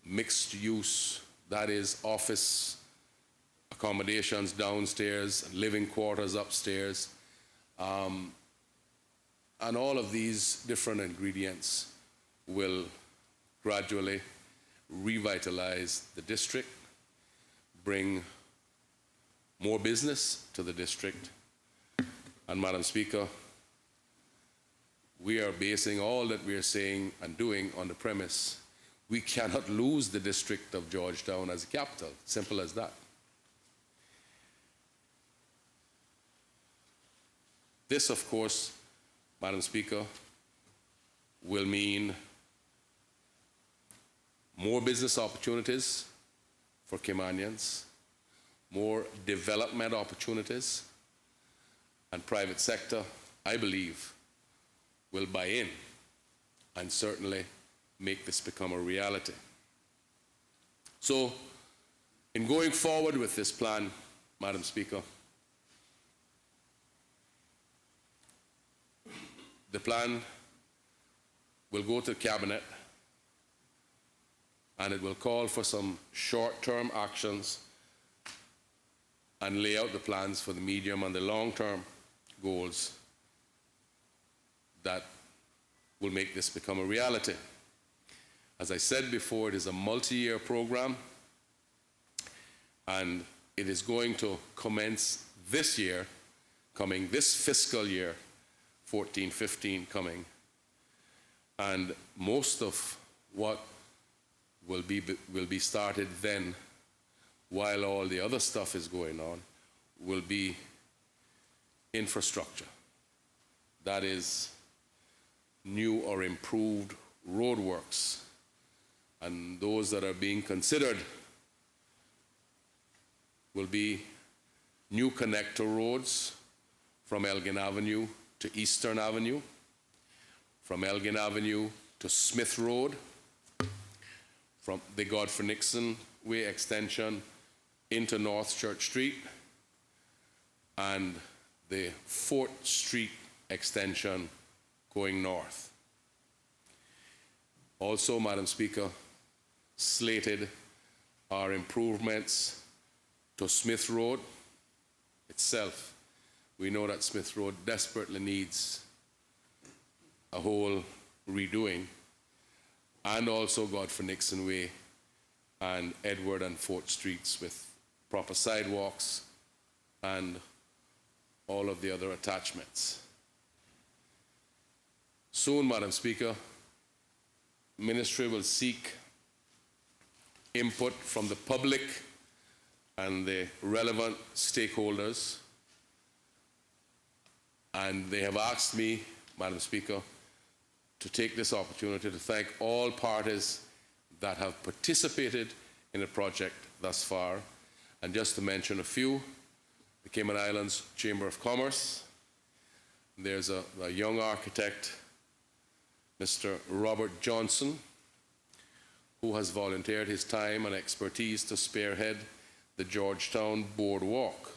mixed use, that is office accommodations downstairs, living quarters upstairs, and all of these different ingredients will gradually revitalize the district, bring more business to the district. And Madam Speaker, we are basing all that we are saying and doing on the premise we cannot lose the district of Georgetown as a capital. Simple as that. This, of course, Madam Speaker, will mean more business opportunities for Caymanians, more development opportunities, and private sector, I believe, will buy in and certainly make this become a reality. So, in going forward with this plan, Madam Speaker, the plan will go to Cabinet, and it will call for some short-term actions and lay out the plans for the medium and the long-term goals that will make this become a reality. As I said before, it is a multi-year program, and it is going to commence this year, coming this fiscal year, 14-15 coming, and most of what will be started then, while all the other stuff is going on, will be infrastructure. That is new or improved roadworks, and those that are being considered will be new connector roads from Elgin Avenue to Eastern Avenue, from Elgin Avenue to Smith Road, from the Godfrey Nixon Way extension into North Church Street, and the 4th Street extension going north. Also, Madam Speaker, slated are improvements to Smith Road itself. We know that Smith Road desperately needs a whole redoing, and also Godfrey Nixon Way and Edward and 4th Streets with proper sidewalks and all of the other attachments. Soon, Madam Speaker, Ministry will seek input from the public and the relevant stakeholders, and they have asked me, Madam Speaker, to take this opportunity to thank all parties that have participated in the project thus far, and just to mention a few: the Cayman Islands Chamber of Commerce. There's a young architect, Mr. Robert Johnson, who has volunteered his time and expertise to spearhead the Georgetown Boardwalk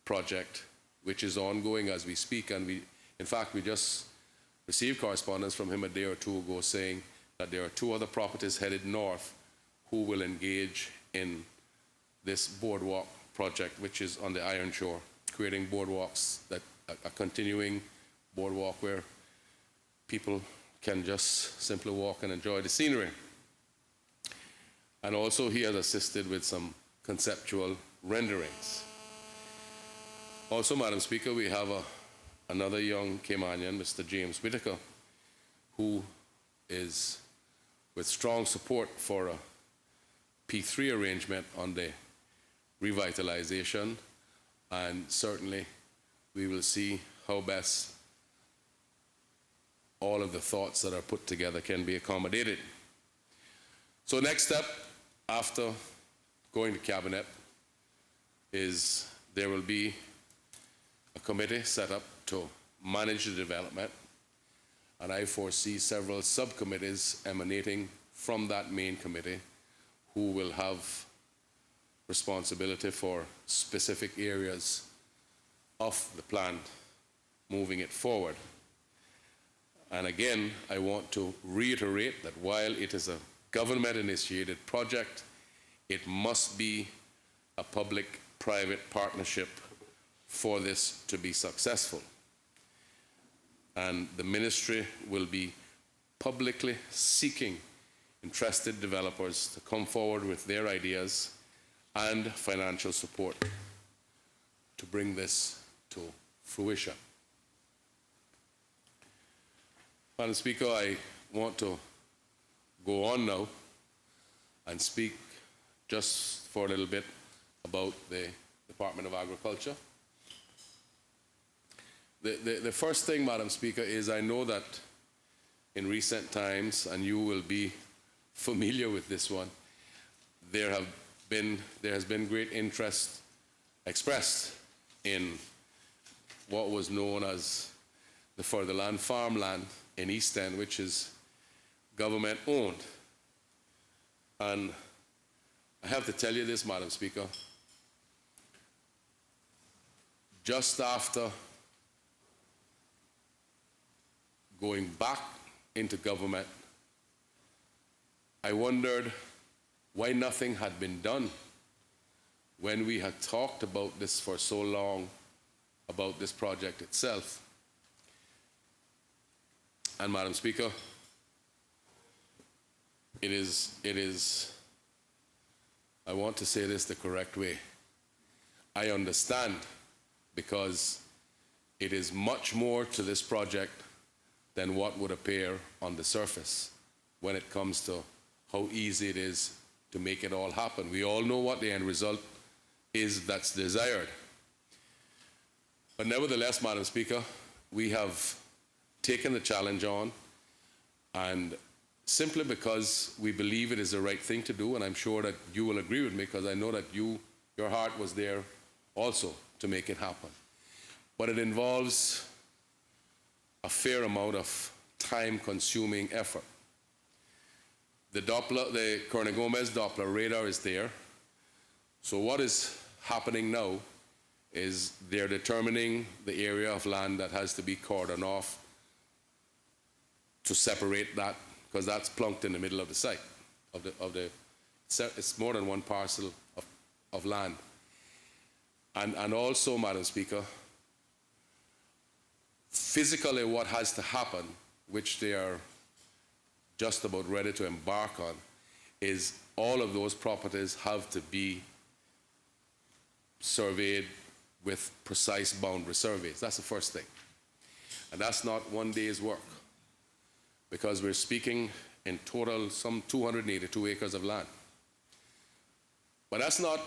project, which is ongoing as we speak. And in fact, we just received correspondence from him a day or two ago saying that there are 2 other properties headed north who will engage in this boardwalk project, which is on the Iron Shore, creating boardwalks, that a continuing boardwalk where people can just simply walk and enjoy the scenery. And also he has assisted with some conceptual renderings. Also, Madam Speaker, we have another young Caymanian, Mr. James Whitaker, who is with strong support for a P3 arrangement on the revitalization, and certainly we will see how best all of the thoughts that are put together can be accommodated. So next step after going to Cabinet is there will be a committee set up to manage the development, and I foresee several subcommittees emanating from that main committee who will have responsibility for specific areas of the plan, moving it forward. And again, I want to reiterate that while it is a government-initiated project, it must be a public-private partnership for this to be successful. And the ministry will be publicly seeking interested developers to come forward with their ideas and financial support to bring this to fruition. Madam Speaker, I want to go on now and speak just for a little bit about the Department of Agriculture. The first thing, Madam Speaker, is I know that in recent times, and you will be familiar with this one, there has been great interest expressed in what was known as the Furtherland farmland in East End, which is government owned. And I have to tell you this, Madam Speaker, just after going back into government, I wondered why nothing had been done when we had talked about this for so long, about this project itself. And Madam Speaker, it is, I want to say this the correct way. I understand, because it is much more to this project than what would appear on the surface when it comes to how easy it is to make it all happen. We all know what the end result is that's desired. But nevertheless, Madam Speaker, we have taken the challenge on, and simply because we believe it is the right thing to do, and I'm sure that you will agree with me, because I know that your heart was there also to make it happen. But it involves a fair amount of time-consuming effort. The Cornegomez Doppler radar is there. So what is happening now is they're determining the area of land that has to be cordoned off to separate that, because that's plunked in the middle of the site, it's more than one parcel of land. And also, Madam Speaker, physically what has to happen, which they are just about ready to embark on, is all of those properties have to be surveyed with precise boundary surveys. That's the first thing. And that's not one day's work, because we're speaking in total some 282 acres of land. But that's not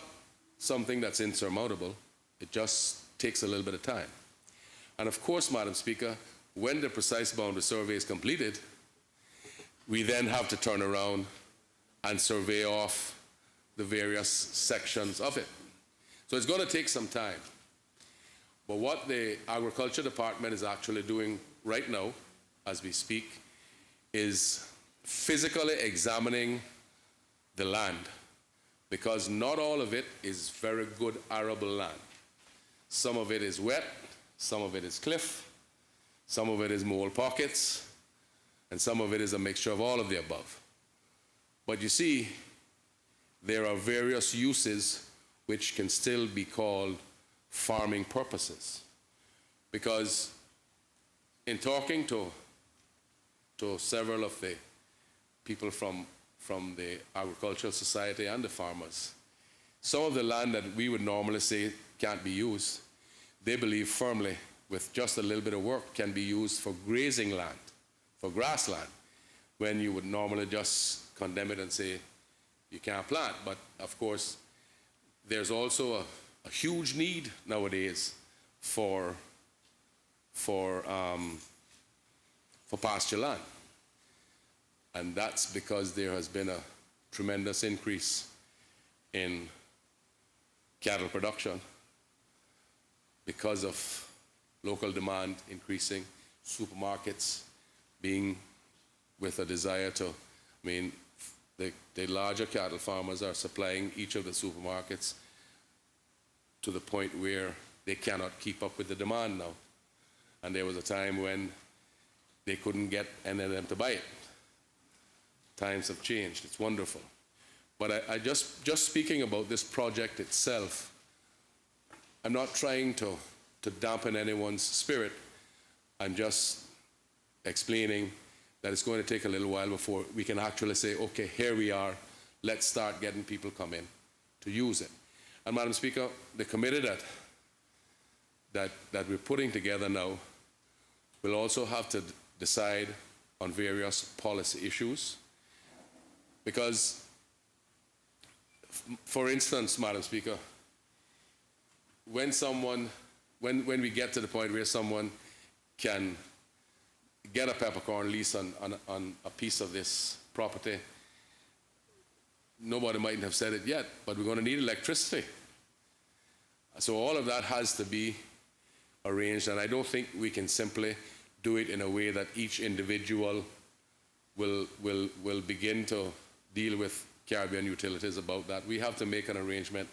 something that's insurmountable. It just takes a little bit of time. And of course, Madam Speaker, when the precise boundary survey is completed, we then have to turn around and survey off the various sections of it. So it's going to take some time. But what the Agriculture Department is actually doing right now, as we speak, is physically examining the land, because not all of it is very good arable land. Some of it is wet, some of it is cliff, some of it is mole pockets, and some of it is a mixture of all of the above. But you see, there are various uses which can still be called farming purposes. Because in talking to to several of the people from the agricultural society and the farmers. Some of the land that we would normally say can't be used, they believe firmly with just a little bit of work can be used for grazing land, for grassland, when you would normally just condemn it and say you can't plant. But of course, there's also a huge need nowadays for pasture land. And that's because there has been a tremendous increase in cattle production because of local demand increasing, supermarkets being with a desire to, the larger cattle farmers are supplying each of the supermarkets to the point where they cannot keep up with the demand now. And there was a time when they couldn't get any of them to buy it. Times have changed. It's wonderful. But I just speaking about this project itself, I'm not trying to dampen anyone's spirit. I'm just explaining that it's going to take a little while before we can actually say, okay, here we are. Let's start getting people come in to use it. And Madam Speaker, the committee that we're putting together now will also have to decide on various policy issues. Because, for instance, Madam Speaker, when we get to the point where someone can get a peppercorn lease on a piece of this property, nobody might have said it yet, but we're going to need electricity. So all of that has to be arranged, and I don't think we can simply do it in a way that each individual will begin to deal with Caribbean Utilities about that. We have to make an arrangement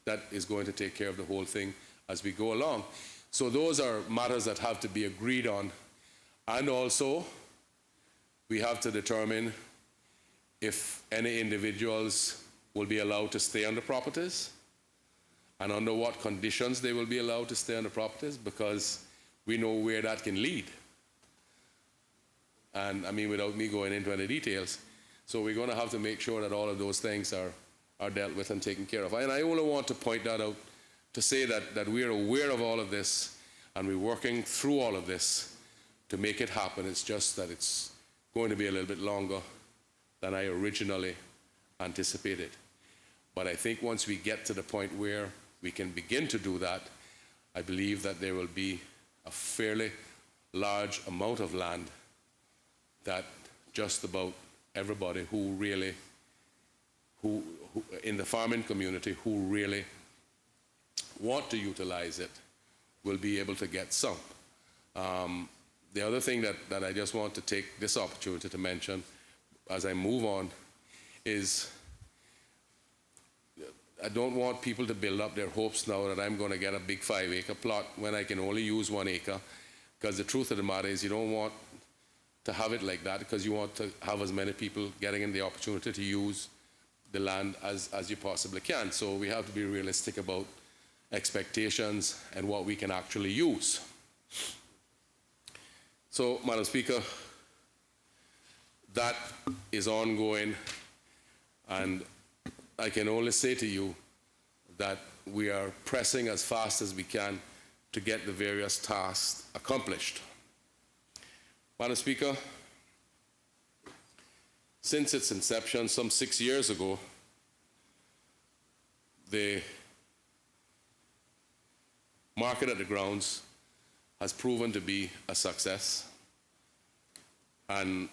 that is going to take care of the whole thing as we go along. So those are matters that have to be agreed on. And also, we have to determine if any individuals will be allowed to stay on the properties and under what conditions they will be allowed to stay on the properties, because we know where that can lead. And without me going into any details, so we're going to have to make sure that all of those things are dealt with and taken care of. And I only want to point that out to say that we're aware of all of this and we're working through all of this to make it happen. It's just that it's going to be a little bit longer than I originally anticipated. But I think once we get to the point where we can begin to do that, I believe that there will be a fairly large amount of land that just about everybody who in the farming community who really want to utilize it will be able to get some. The other thing that I just want to take this opportunity to mention as I move on is I don't want people to build up their hopes now that I'm going to get a big 5-acre plot when I can only use 1 acre, because the truth of the matter is you don't want to have it like that, because you want to have as many people getting in the opportunity to use the land as you possibly can. So we have to be realistic about expectations and what we can actually use. So, Madam Speaker, that is ongoing, and I can only say to you that we are pressing as fast as we can to get the various tasks accomplished. Madam Speaker, since its inception some 6 years ago, the market at the grounds has proven to be a success, and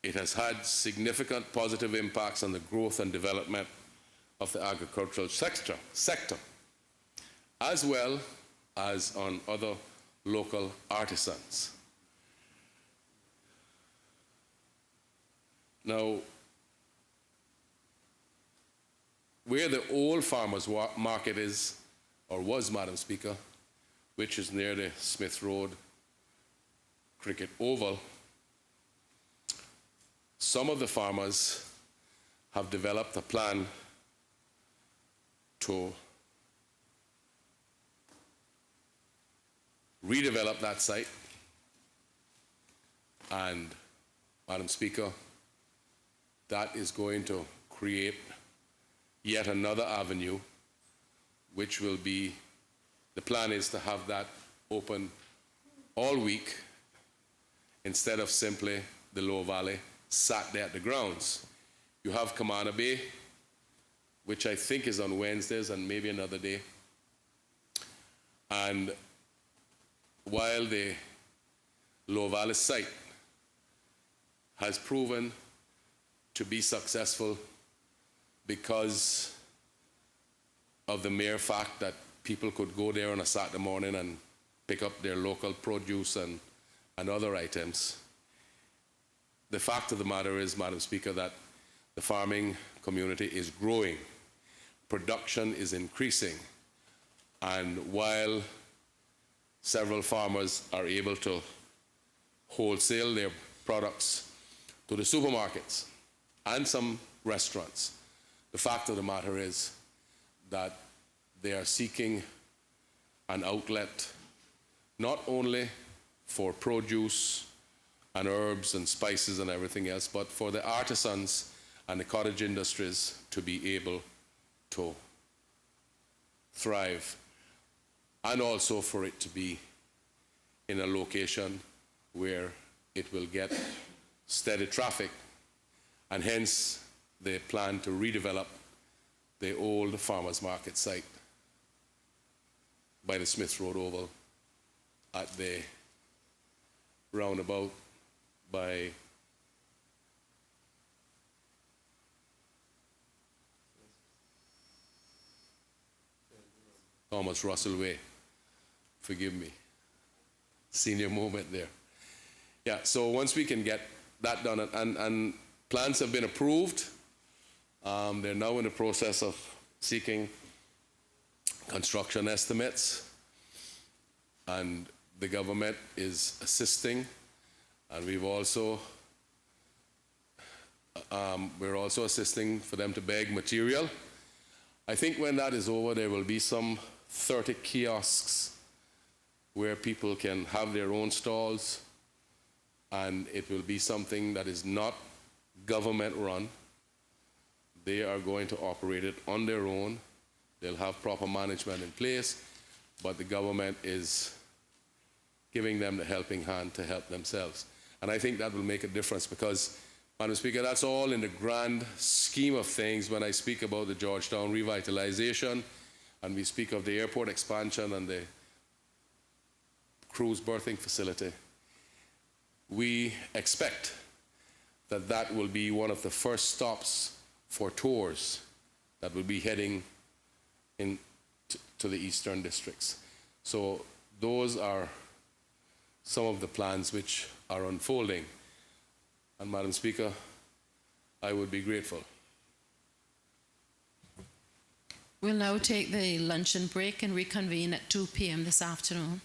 it has had significant positive impacts on the growth and development of the agricultural sector, as well as on other local artisans. Now, where the old farmers' market is, or was, Madam Speaker, which is near the Smith Road Cricket Oval, some of the farmers have developed a plan to redevelop that site and Madam Speaker, that is going to create yet another avenue, which will be, the plan is to have that open all week instead of simply the Lower Valley sat there at the grounds. You have Camana Bay, which I think is on Wednesdays and maybe another day. And while the Lower Valley site has proven to be successful because of the mere fact that people could go there on a Saturday morning and pick up their local produce and other items. The fact of the matter is, Madam Speaker, that the farming community is growing, production is increasing, and while several farmers are able to wholesale their products to the supermarkets and some restaurants, the fact of the matter is that they are seeking an outlet not only for produce and herbs and spices and everything else, but for the artisans and the cottage industries to be able to thrive, and also for it to be in a location where it will get steady traffic, and hence they plan to redevelop the old farmers market site by the Smith Road Oval at the roundabout by Thomas Russell Way. Forgive me. Senior moment there. Yeah, so once we can get that done, and plans have been approved, they're now in the process of seeking construction estimates, and the government is assisting, and we're also assisting for them to beg material. I think when that is over, there will be some 30 kiosks where people can have their own stalls, and it will be something that is not government run. They are going to operate it on their own. They'll have proper management in place, but the government is giving them the helping hand to help themselves. And I think that will make a difference because, Madam Speaker, that's all in the grand scheme of things when I speak about the Georgetown revitalization and we speak of the airport expansion and the cruise berthing facility. We expect that that will be one of the first stops for tours that will be heading to the eastern districts. So those are some of the plans which are unfolding. And Madam Speaker, I would be grateful. We'll now take the luncheon break and reconvene at 2 p.m. this afternoon.